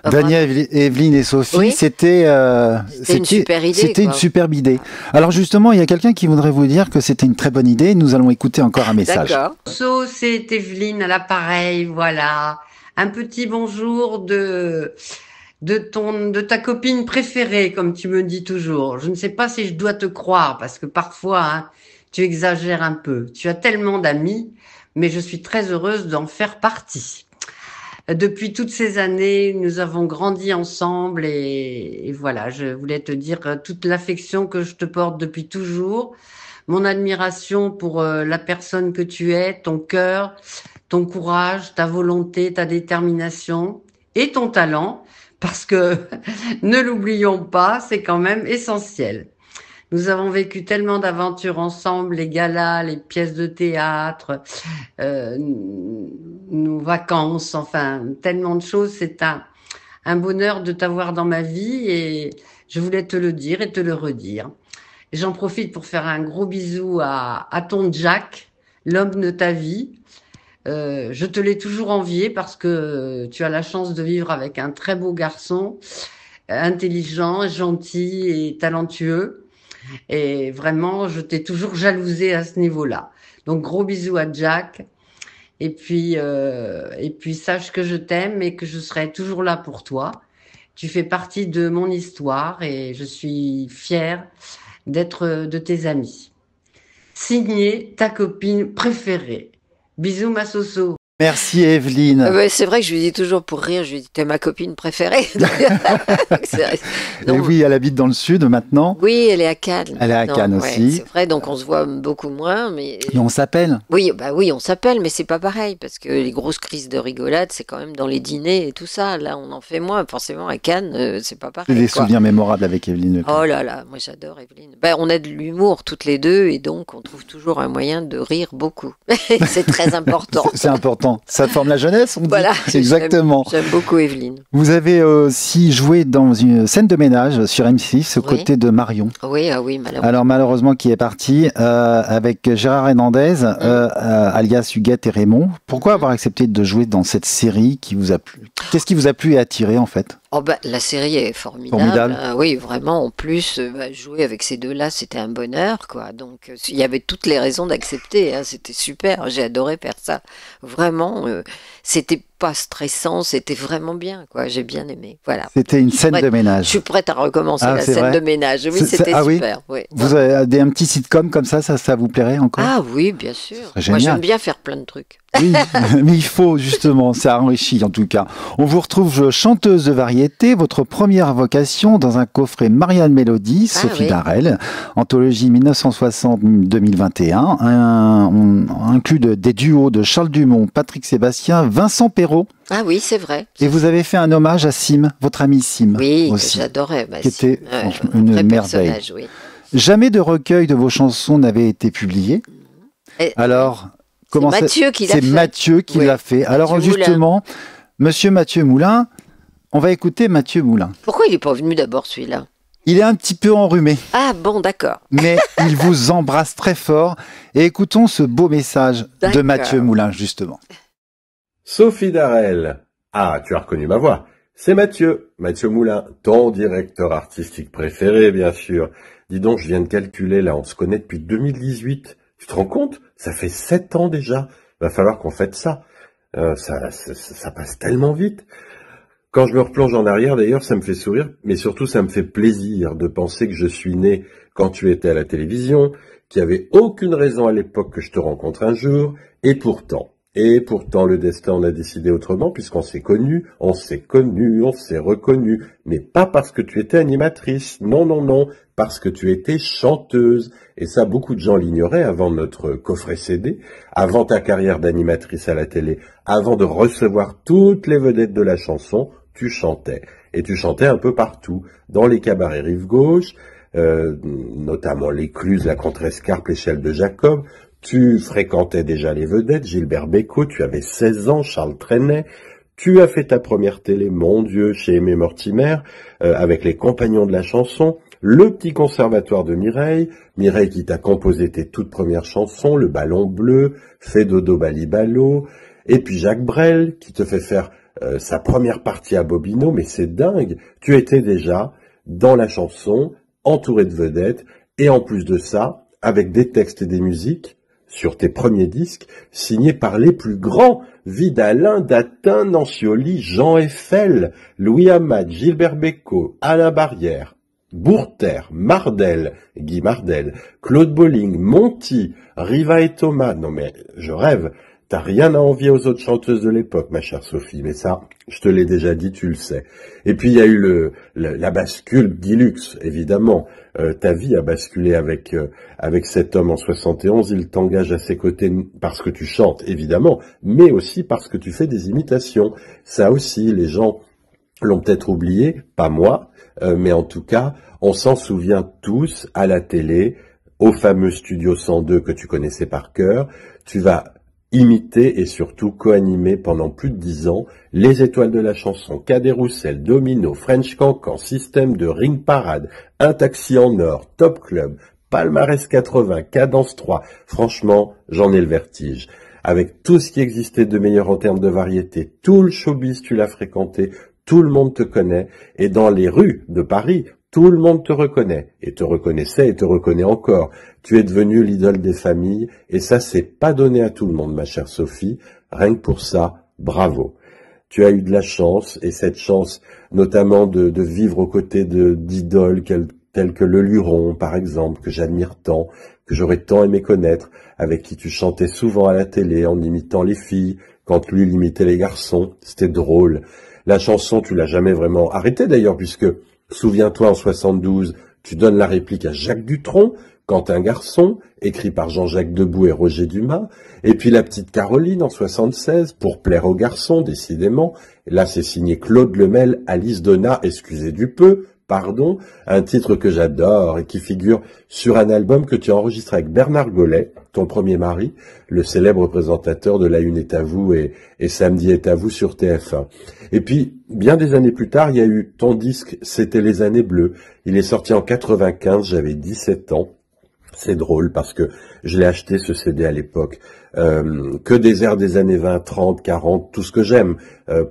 Daniel, Evelyne et Sophie, oui. C'était une super idée. C'était une superbe idée. Alors justement, il y a quelqu'un qui voudrait vous dire que c'était une très bonne idée. Nous allons écouter encore un message. D'accord. C'est Evelyne à l'appareil, voilà. Un petit bonjour de ta copine préférée, comme tu me dis toujours. Je ne sais pas si je dois te croire, parce que parfois, hein, tu exagères un peu. Tu as tellement d'amis, mais je suis très heureuse d'en faire partie. Depuis toutes ces années, nous avons grandi ensemble et voilà, je voulais te dire toute l'affection que je te porte depuis toujours, mon admiration pour la personne que tu es, ton cœur, ton courage, ta volonté, ta détermination et ton talent, parce que ne l'oublions pas, c'est quand même essentiel. Nous avons vécu tellement d'aventures ensemble, les galas, les pièces de théâtre, nos vacances, enfin, tellement de choses. C'est un bonheur de t'avoir dans ma vie et je voulais te le dire et te le redire. J'en profite pour faire un gros bisou à ton Jack, l'homme de ta vie. Je te l'ai toujours envié parce que tu as la chance de vivre avec un très beau garçon, intelligent, gentil et talentueux. Et vraiment, je t'ai toujours jalousée à ce niveau-là. Donc, gros bisous à Jack. Et puis sache que je t'aime et que je serai toujours là pour toi. Tu fais partie de mon histoire et je suis fière d'être de tes amis. Signé ta copine préférée. Bisous ma Soso. Merci Evelyne. C'est vrai que je lui dis toujours pour rire, je lui dis t'es ma copine préférée. Et oui, elle habite dans le sud maintenant. Oui, elle est à Cannes. Elle est à Cannes aussi. C'est vrai, donc on se voit beaucoup moins. Mais on s'appelle. Oui, on s'appelle, mais c'est pas pareil parce que les grosses crises de rigolade, c'est quand même dans les dîners et tout ça. Là, on en fait moins. Forcément, à Cannes, c'est pas pareil. Des souvenirs mémorables avec Evelyne. Oh là là, moi j'adore Evelyne. On a de l'humour toutes les deux et donc on trouve toujours un moyen de rire beaucoup. C'est très important. C'est important. Ça forme la jeunesse, on dit. Voilà, exactement. J'aime beaucoup Evelyne. Vous avez aussi joué dans une scène de ménage sur M6 aux côtés de Marion. Oui, malheureusement. Alors malheureusement qui est parti avec Gérard Hernandez, alias Huguette et Raymond. Pourquoi avoir accepté de jouer dans cette série qui vous a plu? Qu'est-ce qui vous a plu et attiré en fait? La série est formidable. Oui, vraiment. En plus, jouer avec ces deux-là, c'était un bonheur, quoi. Donc, il y avait toutes les raisons d'accepter. C'était super. J'ai adoré faire ça. Vraiment, c'était pas stressant. C'était vraiment bien, quoi. J'ai bien aimé. Voilà. C'était une scène de ménage. Je suis prête à recommencer la scène de ménage. Oui, c'était super. Oui. Vous avez un petit sitcom comme ça vous plairait encore? Ah oui, bien sûr. Moi, j'aime bien faire plein de trucs. Oui, mais il faut justement, ça enrichit en tout cas. On vous retrouve chanteuse de variété, votre première vocation dans un coffret Marianne Mélodie, Sophie Darel, anthologie 1960-2021, on inclut des duos de Charles Dumont, Patrick Sébastien, Vincent Perrault. Ah oui, c'est vrai. Et vous avez fait un hommage à Sim, votre ami Sim. Oui, aussi, j'adorais. Qui était une merveille. Oui. Jamais de recueil de vos chansons n'avait été publié. Alors... C'est Mathieu qui l'a fait. C'est Mathieu qui l'a fait. Alors justement, Monsieur Mathieu Moulin, on va écouter Mathieu Moulin. Pourquoi il n'est pas venu d'abord celui-là? Il est un petit peu enrhumé. Ah bon, d'accord. Mais il vous embrasse très fort. Et écoutons ce beau message de Mathieu Moulin, justement. Sophie Darel. Ah, tu as reconnu ma voix. C'est Mathieu Moulin, ton directeur artistique préféré, bien sûr. Dis donc, je viens de calculer, là, on se connaît depuis 2018. Tu te rends compte? Ça fait 7 ans déjà. Va falloir qu'on fête ça. Ça passe tellement vite. Quand je me replonge en arrière, d'ailleurs, ça me fait sourire, mais surtout, ça me fait plaisir de penser que je suis né quand tu étais à la télévision, qu'il n'y avait aucune raison à l'époque que je te rencontre un jour, et pourtant, le destin en a décidé autrement, puisqu'on s'est connus, on s'est reconnus, mais pas parce que tu étais animatrice, non, parce que tu étais chanteuse, et ça beaucoup de gens l'ignoraient avant notre coffret CD, avant ta carrière d'animatrice à la télé, avant de recevoir toutes les vedettes de la chanson, tu chantais, et tu chantais un peu partout, dans les cabarets Rive Gauche, notamment l'Écluse, la Contrescarpe, l'échelle de Jacob. Tu fréquentais déjà les vedettes, Gilbert Bécaud, tu avais 16 ans, Charles Trenet, tu as fait ta première télé, mon Dieu, chez Aimé Mortimer, avec les Compagnons de la chanson, le petit conservatoire de Mireille qui t'a composé tes toutes premières chansons, Le Ballon Bleu, Fais dodo balibalo, et puis Jacques Brel, qui te fait faire sa première partie à Bobino, mais c'est dingue, tu étais déjà dans la chanson, entouré de vedettes, et en plus de ça, avec des textes et des musiques, sur tes premiers disques, signés par les plus grands, Vidalin, Datin, Nancioli, Jean Eiffel, Louis Amade, Gilbert Bécaud, Alain Barrière, Bourter, Mardel, Guy Mardel, Claude Bolling, Monty, Riva et Thomas. Non mais, je rêve. T'as rien à envier aux autres chanteuses de l'époque, ma chère Sophie, mais ça, je te l'ai déjà dit, tu le sais. Et puis il y a eu la bascule Guilux, évidemment. Ta vie a basculé avec cet homme en 71. Il t'engage à ses côtés parce que tu chantes, évidemment, mais aussi parce que tu fais des imitations. Ça aussi, les gens l'ont peut-être oublié, pas moi, mais en tout cas, on s'en souvient tous à la télé, au fameux Studio 102 que tu connaissais par cœur. Tu vas imiter et surtout co-animer pendant plus de 10 ans les étoiles de la chanson, Cadet Roussel, Domino, French Cancan, Système de Ring Parade, Un Taxi en Or, Top Club, Palmarès 80, Cadence 3. Franchement, j'en ai le vertige. Avec tout ce qui existait de meilleur en termes de variété, tout le showbiz tu l'as fréquenté, tout le monde te connaît, et dans les rues de Paris, tout le monde te reconnaît, et te reconnaissait et te reconnaît encore. Tu es devenue l'idole des familles, et ça c'est pas donné à tout le monde, ma chère Sophie. Rien que pour ça, bravo. Tu as eu de la chance, et cette chance, notamment de vivre aux côtés d'idoles telles que Le Luron, par exemple, que j'admire tant, que j'aurais tant aimé connaître, avec qui tu chantais souvent à la télé en imitant les filles, quand lui il imitait les garçons. C'était drôle. La chanson, tu l'as jamais vraiment arrêtée d'ailleurs, puisque, souviens-toi, en 72, tu donnes la réplique à Jacques Dutronc, Quand un garçon, écrit par Jean-Jacques Debout et Roger Dumas, et puis La petite Caroline en 76, Pour plaire aux garçons, décidément. Là, c'est signé Claude Lemel, Alice Donat, excusez du peu, pardon, un titre que j'adore et qui figure sur un album que tu as enregistré avec Bernard Gollet, ton premier mari, le célèbre présentateur de La Une est à vous et Samedi est à vous sur TF1. Et puis, bien des années plus tard, il y a eu ton disque C'était les années bleues. Il est sorti en 95, j'avais 17 ans. C'est drôle parce que je l'ai acheté ce CD à l'époque. Que des airs des années 20, 30, 40, tout ce que j'aime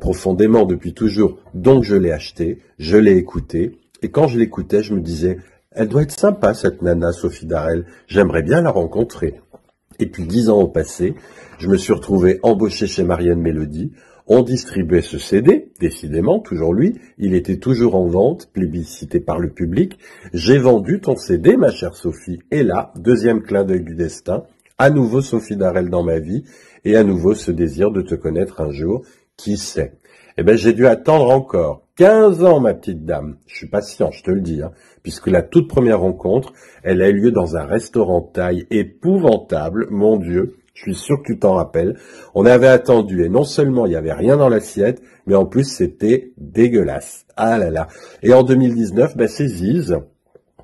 profondément depuis toujours. Donc je l'ai acheté, je l'ai écouté. Et quand je l'écoutais, je me disais, elle doit être sympa cette nana Sophie Darel. J'aimerais bien la rencontrer. Et puis 10 ans ont passé, je me suis retrouvé embauché chez Marianne Mélodie. On distribuait ce CD, décidément, toujours lui. Il était toujours en vente, plébiscité par le public. J'ai vendu ton CD, ma chère Sophie. Et là, deuxième clin d'œil du destin, à nouveau Sophie Darel dans ma vie, et à nouveau ce désir de te connaître un jour. Qui sait? Eh ben, j'ai dû attendre encore 15 ans, ma petite dame. Je suis patient, je te le dis, puisque la toute première rencontre, elle a eu lieu dans un restaurant thaï épouvantable, mon Dieu. Je suis sûr que tu t'en rappelles. On avait attendu et non seulement il n'y avait rien dans l'assiette, mais en plus c'était dégueulasse. Ah là là. Et en 2019, c'est Ziz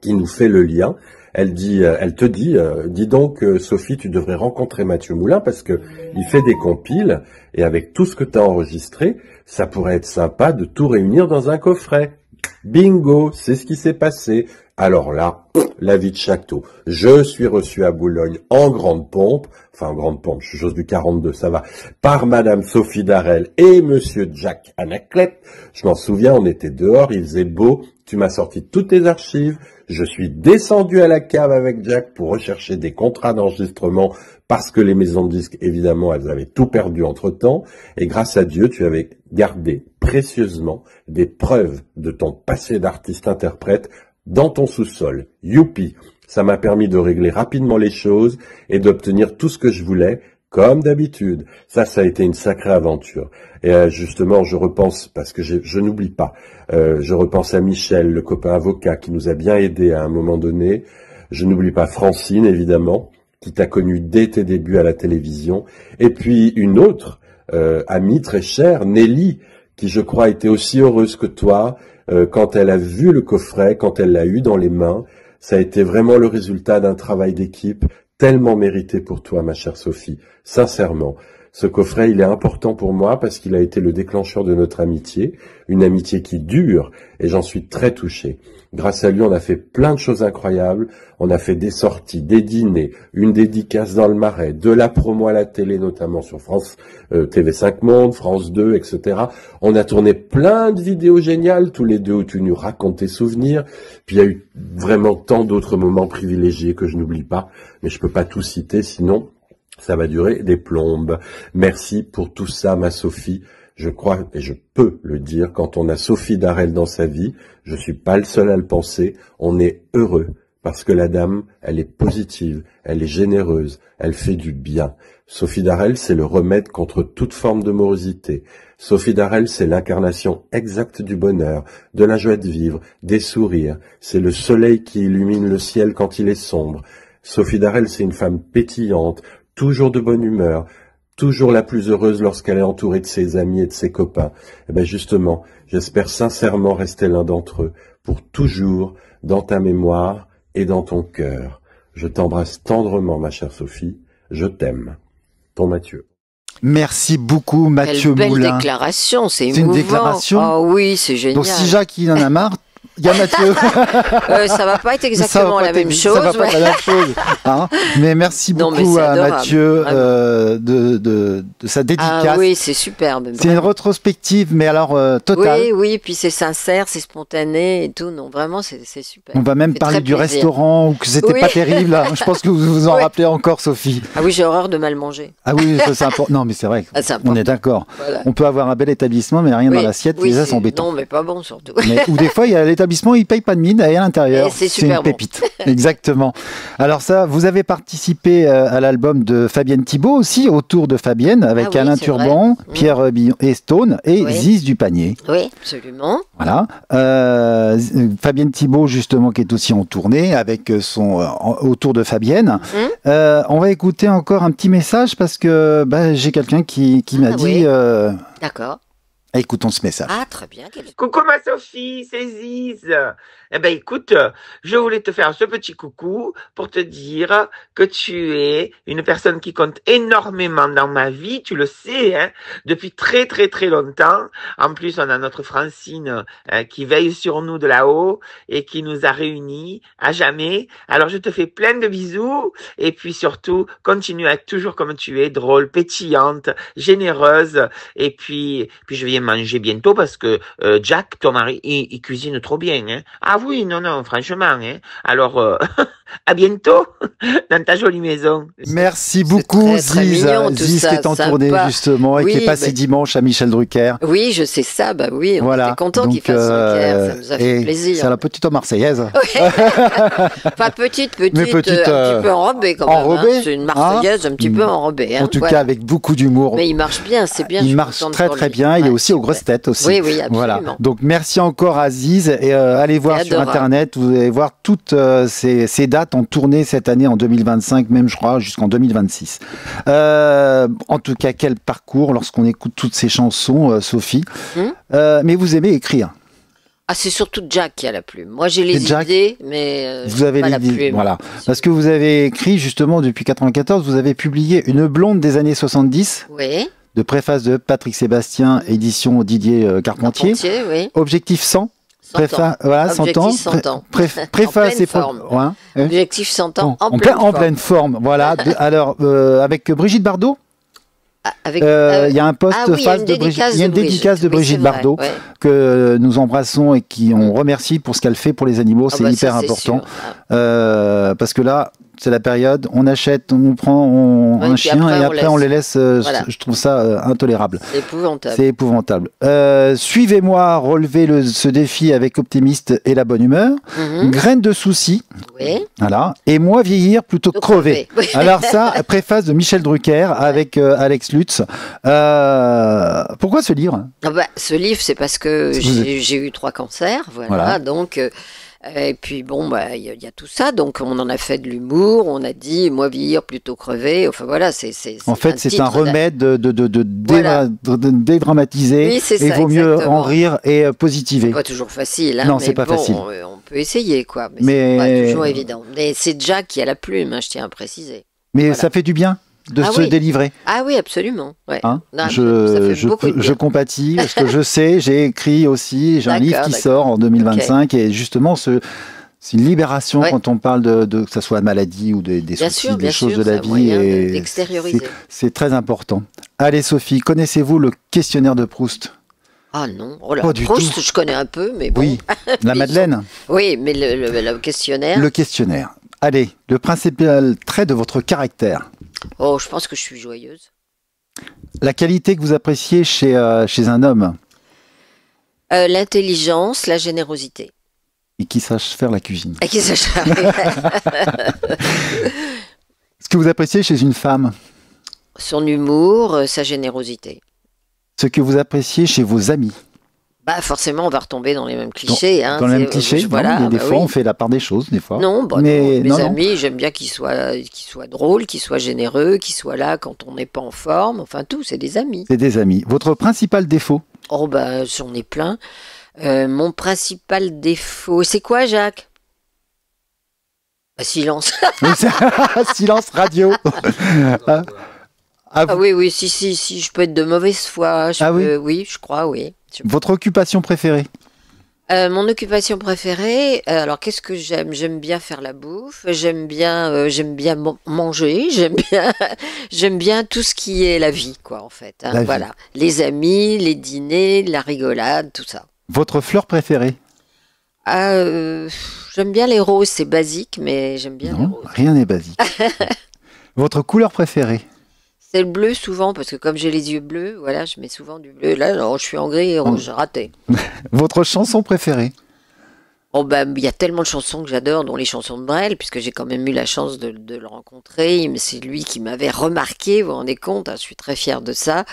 qui nous fait le lien. Elle te dit, dis donc Sophie, tu devrais rencontrer Mathieu Moulin parce que il fait des compiles et avec tout ce que tu as enregistré, ça pourrait être sympa de tout réunir dans un coffret. Bingo, c'est ce qui s'est passé. Alors là, la vie de château. Je suis reçu à Boulogne en grande pompe, je suis chose du 42, ça va, par Madame Sophie Darel et Monsieur Jack Anaclet. Je m'en souviens, on était dehors, il faisait beau, tu m'as sorti toutes tes archives, je suis descendu à la cave avec Jack pour rechercher des contrats d'enregistrement parce que les maisons de disques, évidemment, elles avaient tout perdu entre-temps, et grâce à Dieu, tu avais gardé précieusement des preuves de ton passé d'artiste-interprète dans ton sous-sol. Youpi! Ça m'a permis de régler rapidement les choses et d'obtenir tout ce que je voulais, comme d'habitude. Ça a été une sacrée aventure. Et justement, je repense, parce que je n'oublie pas, je repense à Michel, le copain avocat, qui nous a bien aidés à un moment donné. Je n'oublie pas Francine, évidemment, qui t'a connu dès tes débuts à la télévision. Et puis une autre amie très chère, Nelly, qui je crois était aussi heureuse que toi, quand elle a vu le coffret, quand elle l'a eu dans les mains. Ça a été vraiment le résultat d'un travail d'équipe tellement mérité pour toi, ma chère Sophie. Sincèrement, ce coffret, il est important pour moi parce qu'il a été le déclencheur de notre amitié, une amitié qui dure, et j'en suis très touché. Grâce à lui, on a fait plein de choses incroyables. On a fait des sorties, des dîners, une dédicace dans le Marais, de la promo à la télé, notamment sur France TV5 Monde, France 2, etc. On a tourné plein de vidéos géniales, tous les deux, où tu nous racontes tes souvenirs. Puis il y a eu vraiment tant d'autres moments privilégiés que je n'oublie pas, mais je peux pas tout citer, sinon ça va durer des plombes. Merci pour tout ça, ma Sophie. Je crois, et je peux le dire, quand on a Sophie Darel dans sa vie, je suis pas le seul à le penser, on est heureux. Parce que la dame, elle est positive, elle est généreuse, elle fait du bien. Sophie Darel, c'est le remède contre toute forme de morosité. Sophie Darel, c'est l'incarnation exacte du bonheur, de la joie de vivre, des sourires. C'est le soleil qui illumine le ciel quand il est sombre. Sophie Darel, c'est une femme pétillante, toujours de bonne humeur, toujours la plus heureuse lorsqu'elle est entourée de ses amis et de ses copains. Eh bien justement, j'espère sincèrement rester l'un d'entre eux, pour toujours, dans ta mémoire et dans ton cœur. Je t'embrasse tendrement, ma chère Sophie. Je t'aime. Ton Mathieu. Merci beaucoup, Mathieu Moulin. Quelle belle déclaration, c'est émouvant. C'est une déclaration. Ah oui, c'est génial. Donc si Jacques il en a marre, il y a Mathieu. Ça va pas être exactement la même chose. Ça va pas être la même chose. Hein, mais merci beaucoup à Mathieu de sa dédicace. Ah oui, c'est superbe. C'est une rétrospective, mais alors totale. Oui, puis c'est sincère, c'est spontané et tout. Non, vraiment, c'est super. On va même parler du restaurant où que c'était pas terrible. Là. Je pense que vous vous en rappelez encore, Sophie. Ah oui, j'ai horreur de mal manger. Ah oui, ça c'est important. Non, mais c'est vrai. On est d'accord. Voilà. On peut avoir un bel établissement, mais rien dans l'assiette. Les uns sont béton. Non, mais pas bon surtout. Ou des fois, il y a l'établissement, il paye pas de mine, et à l'intérieur, Et c'est c'est super une bon. pépite. Exactement. Alors ça, vous avez participé à l'album de Fabienne Thibault aussi, Autour de Fabienne, avec oui, Alain c'est Turban, vrai. Pierre Billon et Stone, et Oui. Ziz du Panier. Oui, absolument. Voilà. Fabienne Thibault, justement, qui est aussi en tournée avec son Autour de Fabienne. On va écouter encore un petit message parce que j'ai quelqu'un qui m'a dit... D'accord. Écoutons ce message. Ah, très bien. Coucou ma Sophie, c'est Ziz. Eh ben écoute, je voulais te faire ce petit coucou pour te dire que tu es une personne qui compte énormément dans ma vie, tu le sais, hein, depuis très très très longtemps. En plus, on a notre Francine qui veille sur nous de là-haut et qui nous a réunis à jamais. Alors je te fais plein de bisous et puis surtout, continue à être toujours comme tu es, drôle, pétillante, généreuse et puis je viens manger bientôt parce que Jack, ton mari, il cuisine trop bien. Hein. Ah oui, non, franchement. Hein. Alors, à bientôt dans ta jolie maison. Merci beaucoup, très, très Ziz. mignon, tout Ziz ça, qui est en sympa. tournée justement et Oui, qui est passé dimanche à Michel Drucker. Oui, je sais ça, oui, on Voilà. était content qu'il fasse son Caire, ça nous a fait et plaisir. C'est la petite Marseillaise. Pas petite, Mais petite, un petit peu enrobée quand même. enrobée, Hein. C'est une Marseillaise un petit peu enrobée. Hein, En tout voilà. cas, avec beaucoup d'humour. Mais il marche bien, c'est bien. je Il suis marche contente très pour très lui. bien. Il est Ouais, aussi aux grosses têtes aussi. Oui, absolument. Voilà. Donc merci encore à Ziz et allez voir C'est sur adorable. internet. Vous allez voir toutes ces dates en tournée cette année en 2025, même je crois jusqu'en 2026. En tout cas, quel parcours lorsqu'on écoute toutes ces chansons, Sophie. Mais vous aimez écrire. Ah, c'est surtout Jack qui a la plume. Moi, j'ai les Jack, idées, mais vous avez pas la l'idée, plume. voilà. Parce que vous avez écrit justement depuis 94, vous avez publié Une blonde des années 70. Oui. De préface de Patrick Sébastien, édition Didier Carpentier. Carpentier, oui. Objectif 100. 100 ans. Voilà, 100 ans. Objectif 100 ans. Préface En pleine et forme. Ouais. Objectif 100 ans En pleine forme. Voilà. Alors, avec Brigitte Bardot. Il y a un post Ah oui, face de Brigitte. Il y a une dédicace de Oui, Brigitte c'est vrai, Bardot ouais. que nous embrassons et qui on remercie pour ce qu'elle fait pour les animaux. C'est hyper ça, c'est important. sûr. Parce que là, c'est la période, on achète, on prend Ouais, un et puis chien après, et après on les laisse. Voilà. Je trouve ça intolérable. C'est épouvantable. C'est épouvantable. Suivez-moi, relevez ce défi avec optimiste et la bonne humeur. Graine de soucis. Oui. Voilà. Et moi vieillir plutôt que crever. Oui. Alors ça, préface de Michel Drucker avec Alex Lutz. Pourquoi ce livre? Ce livre, c'est parce que j'ai eu 3 cancers. Voilà. Donc, et puis bon, il y a tout ça. Donc, on en a fait de l'humour. On a dit, moi vieillir plutôt crever. Enfin voilà, en fait, c'est un remède de dédramatiser. Oui, c'est et ça, vaut mieux exactement. en rire et positiver. C'est pas toujours facile. Hein, Non, mais c'est pas bon, facile. On peut essayer, quoi. Mais c'est pas toujours évident. Mais c'est Jack qui a la plume, hein, je tiens à préciser. Mais ça fait du bien de se délivrer. Ah oui, absolument. Ouais. Hein, Non, ça fait beaucoup de bien. je compatis parce que je sais, j'ai écrit aussi, j'ai un livre qui D'accord. sort en 2025 et justement c'est une libération quand on parle de que ça soit la maladie ou des Bien soucis, sûr, des choses sûr, de la c'est un vie. moyen Et d'extérioriser. c'est très important. Allez Sophie, connaissez-vous le questionnaire de Proust? Ah non, oh là, Pas du Proust, tout. je connais un peu, mais bon. Oui, la Madeleine. Oui, mais le questionnaire. Le questionnaire. Allez, le principal trait de votre caractère. Oh, je pense que je suis joyeuse. La qualité que vous appréciez chez un homme. L'intelligence, la générosité. Et qui sache faire la cuisine. Et qui sache. Ce que vous appréciez chez une femme. Son humour, sa générosité. Ce que vous appréciez chez vos amis. Forcément, on va retomber dans les mêmes clichés. Dans les mêmes clichés, voilà, non, des fois, on fait la part des choses, des fois. Non, mais mes amis, j'aime bien qu'ils soient drôles, qu'ils soient généreux, qu'ils soient là quand on n'est pas en forme. Enfin, tout, c'est des amis. C'est des amis. Votre principal défaut? Oh, j'en ai plein. Mon principal défaut, c'est quoi, Jacques? Silence. Silence radio. Oui, si, je peux être de mauvaise foi. Oui, je crois, oui. Votre occupation préférée? Mon occupation préférée, alors qu'est-ce que j'aime? J'aime bien faire la bouffe, j'aime bien manger, j'aime bien tout ce qui est la vie, quoi, en fait. Hein, voilà, les amis, les dîners, la rigolade, tout ça. Votre fleur préférée? J'aime bien les roses, c'est basique, mais j'aime bien les roses. Rien n'est basique. Votre couleur préférée? C'est le bleu souvent, parce que comme j'ai les yeux bleus, voilà, je mets souvent du bleu. Là, non, je suis en gris et rouge, j'ai raté. Votre chanson préférée? Oh ben, il y a tellement de chansons que j'adore, dont les chansons de Brel, puisque j'ai quand même eu la chance de le rencontrer. Mais c'est lui qui m'avait remarqué, vous vous rendez compte, hein, je suis très fière de ça.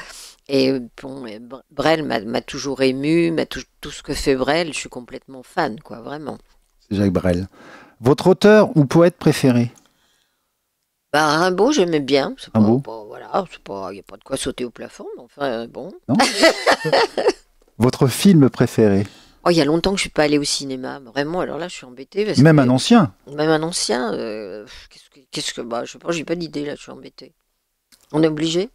Et bon, Brel m'a toujours ému, tout ce que fait Brel, je suis complètement fan, quoi, vraiment. C'est Jacques Brel. Votre auteur ou poète préféré? Bah, Rimbaud, j'aimais bien. Rimbaud. Voilà, il n'y a pas de quoi sauter au plafond, mais enfin, bon. Non. Votre film préféré? Oh, il y a longtemps que je suis pas allée au cinéma, vraiment. Alors là, je suis embêtée. Même un ancien? Même un ancien. Bah, je sais pas, j'ai pas d'idée là, je suis embêtée. On est obligé?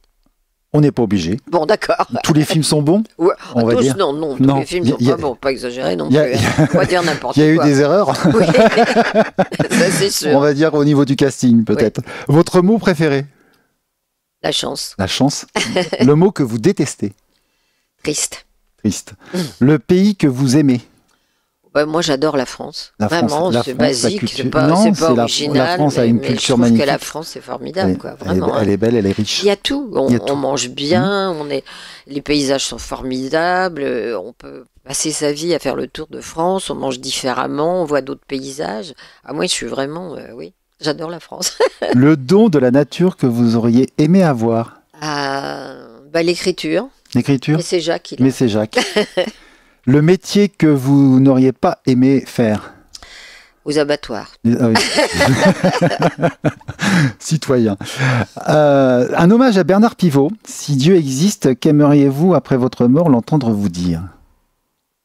On n'est pas obligé. Bon, d'accord. Tous les films sont bons? Ouais, on va tous, dire. Non, tous les films sont pas bons, pas exagéré non plus. On va dire n'importe quoi. Il y a eu des erreurs? Oui, ça c'est sûr. On va dire au niveau du casting, peut-être. Oui. Votre mot préféré? La chance. La chance. Le mot que vous détestez? Triste. Triste. Le pays que vous aimez? Moi, j'adore la France. Vraiment, c'est basique, c'est pas original. La France a une culture magnifique. Je trouve que la France, c'est formidable, quoi. Vraiment. Elle est belle, elle est riche. Il y a tout. On mange bien, les paysages sont formidables, on peut passer sa vie à faire le tour de France, on mange différemment, on voit d'autres paysages. Moi, je suis vraiment, oui, j'adore la France. Le don de la nature que vous auriez aimé avoir? L'écriture. L'écriture? Mais c'est Jacques. Mais c'est Jacques. Le métier que vous n'auriez pas aimé faire? Aux abattoirs. Ah oui. Citoyen. Un hommage à Bernard Pivot. Si Dieu existe, qu'aimeriez-vous après votre mort l'entendre vous dire?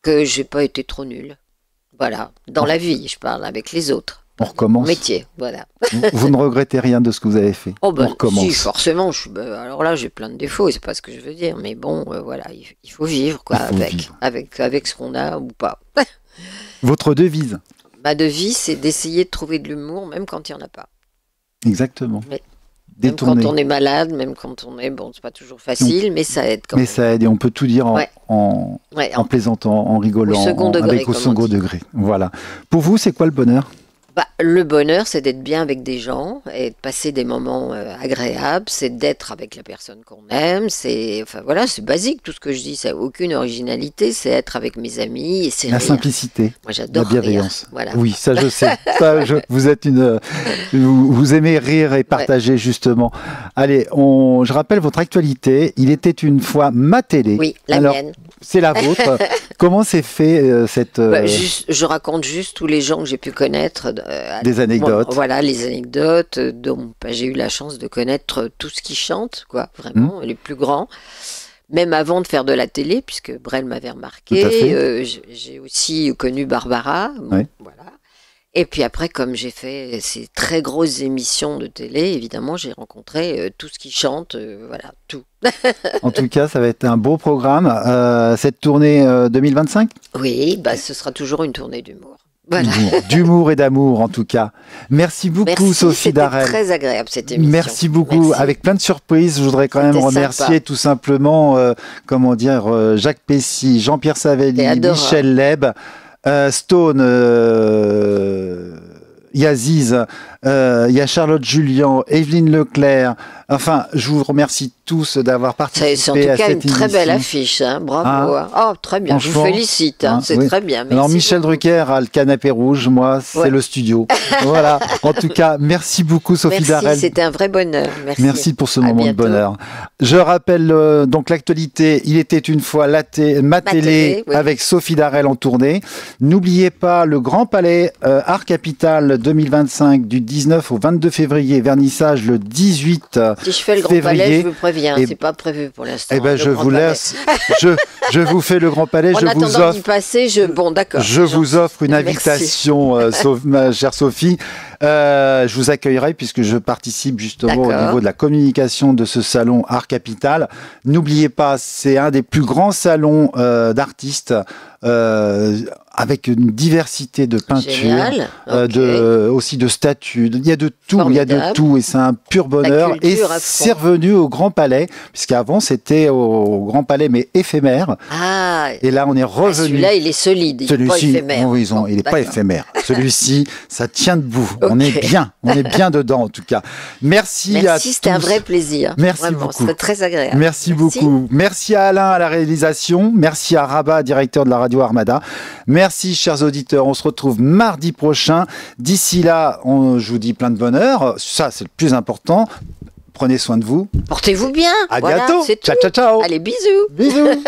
Que j'ai pas été trop nulle. Voilà. Dans la vie, je parle avec les autres. On recommence. Mon métier, voilà. Vous ne regrettez rien de ce que vous avez fait? On recommence. Si, forcément. Alors là, j'ai plein de défauts, c'est pas ce que je veux dire. Mais bon, voilà, il faut vivre, quoi, avec ce qu'on a ou pas. Votre devise? Ma devise, c'est d'essayer de trouver de l'humour, même quand il n'y en a pas. Exactement. Même quand on est malade, même quand on est... Bon, c'est pas toujours facile, mais ça aide quand même. Mais ça aide, et on peut tout dire en plaisantant, en rigolant, au second degré. Voilà. Pour vous, c'est quoi le bonheur? Le bonheur, c'est d'être bien avec des gens et de passer des moments agréables, c'est d'être avec la personne qu'on aime, c'est basique tout ce que je dis, ça n'a aucune originalité, c'est être avec mes amis et c'est la rire. Simplicité, moi j'adore la bienveillance. Rire. Voilà. Oui, ça je sais. Vous aimez rire et partager justement. Allez, je rappelle votre actualité. Il était une fois ma télé. Oui, la mienne. C'est la vôtre. Comment s'est fait cette... je raconte juste tous les gens que j'ai pu connaître. Des anecdotes. Voilà, les anecdotes dont j'ai eu la chance de connaître tout ce qui chante, quoi, vraiment, les plus grands. Même avant de faire de la télé, puisque Brel m'avait remarqué. J'ai aussi connu Barbara. Voilà. Et puis après, comme j'ai fait ces très grosses émissions de télé, évidemment, j'ai rencontré tout ce qui chante, voilà, tout. En tout cas, ça va être un beau programme. Cette tournée 2025 ? Oui, ce sera toujours une tournée d'humour. Voilà. D'humour et d'amour, en tout cas. Merci beaucoup, Sophie Darel. C'était très agréable, cette émission. Merci beaucoup. Merci. Avec plein de surprises, je voudrais quand même remercier tout simplement, Jacques Pessy, Jean-Pierre Savelli, Michel Leb, Stone, Yaziz, il y a Charlotte Julien, Evelyne Leclerc. Enfin, je vous remercie tous d'avoir participé à cette émission. C'est en tout cas une très belle affiche, hein. Bravo. Oh, très bien, je vous félicite, c'est très bien. Alors Michel Drucker a le canapé rouge, moi c'est le studio. Voilà, en tout cas, merci beaucoup Sophie Darel. C'était un vrai bonheur. Merci pour ce moment de bonheur. Je rappelle donc l'actualité, il était une fois ma télé avec Sophie Darel en tournée. N'oubliez pas le Grand Palais Art Capital 2025 du 19 au 22 février, vernissage le 18 Si je fais le Grand Palais, je vous préviens, c'est pas prévu pour l'instant. Eh ben, je vous laisse. Je vous fais le Grand Palais. En attendant d'y passer, d'accord. Je vous offre une invitation, ma chère Sophie. Je vous accueillerai puisque je participe justement au niveau de la communication de ce salon Art Capital. N'oubliez pas, c'est un des plus grands salons d'artistes avec une diversité de peintures, aussi de statues. Il y a de tout, et c'est un pur bonheur. Et c'est revenu au Grand Palais, puisqu'avant c'était au Grand Palais mais éphémère. Et là on est revenu. Celui-là il est solide, il n'est pas éphémère. Il n'est pas éphémère. Celui-ci, ça tient debout. On est bien dedans en tout cas. Merci à tous. C'était un vrai plaisir. Merci vraiment, beaucoup. c'était très agréable. Merci beaucoup. Merci à Alain à la réalisation. Merci à Rabat, directeur de la radio Armada. Merci chers auditeurs. On se retrouve mardi prochain. D'ici là, je vous dis plein de bonheur. Ça, c'est le plus important. Prenez soin de vous. Portez-vous bien. À bientôt. C'est tout. Ciao, ciao, ciao. Allez, bisous. Bisous.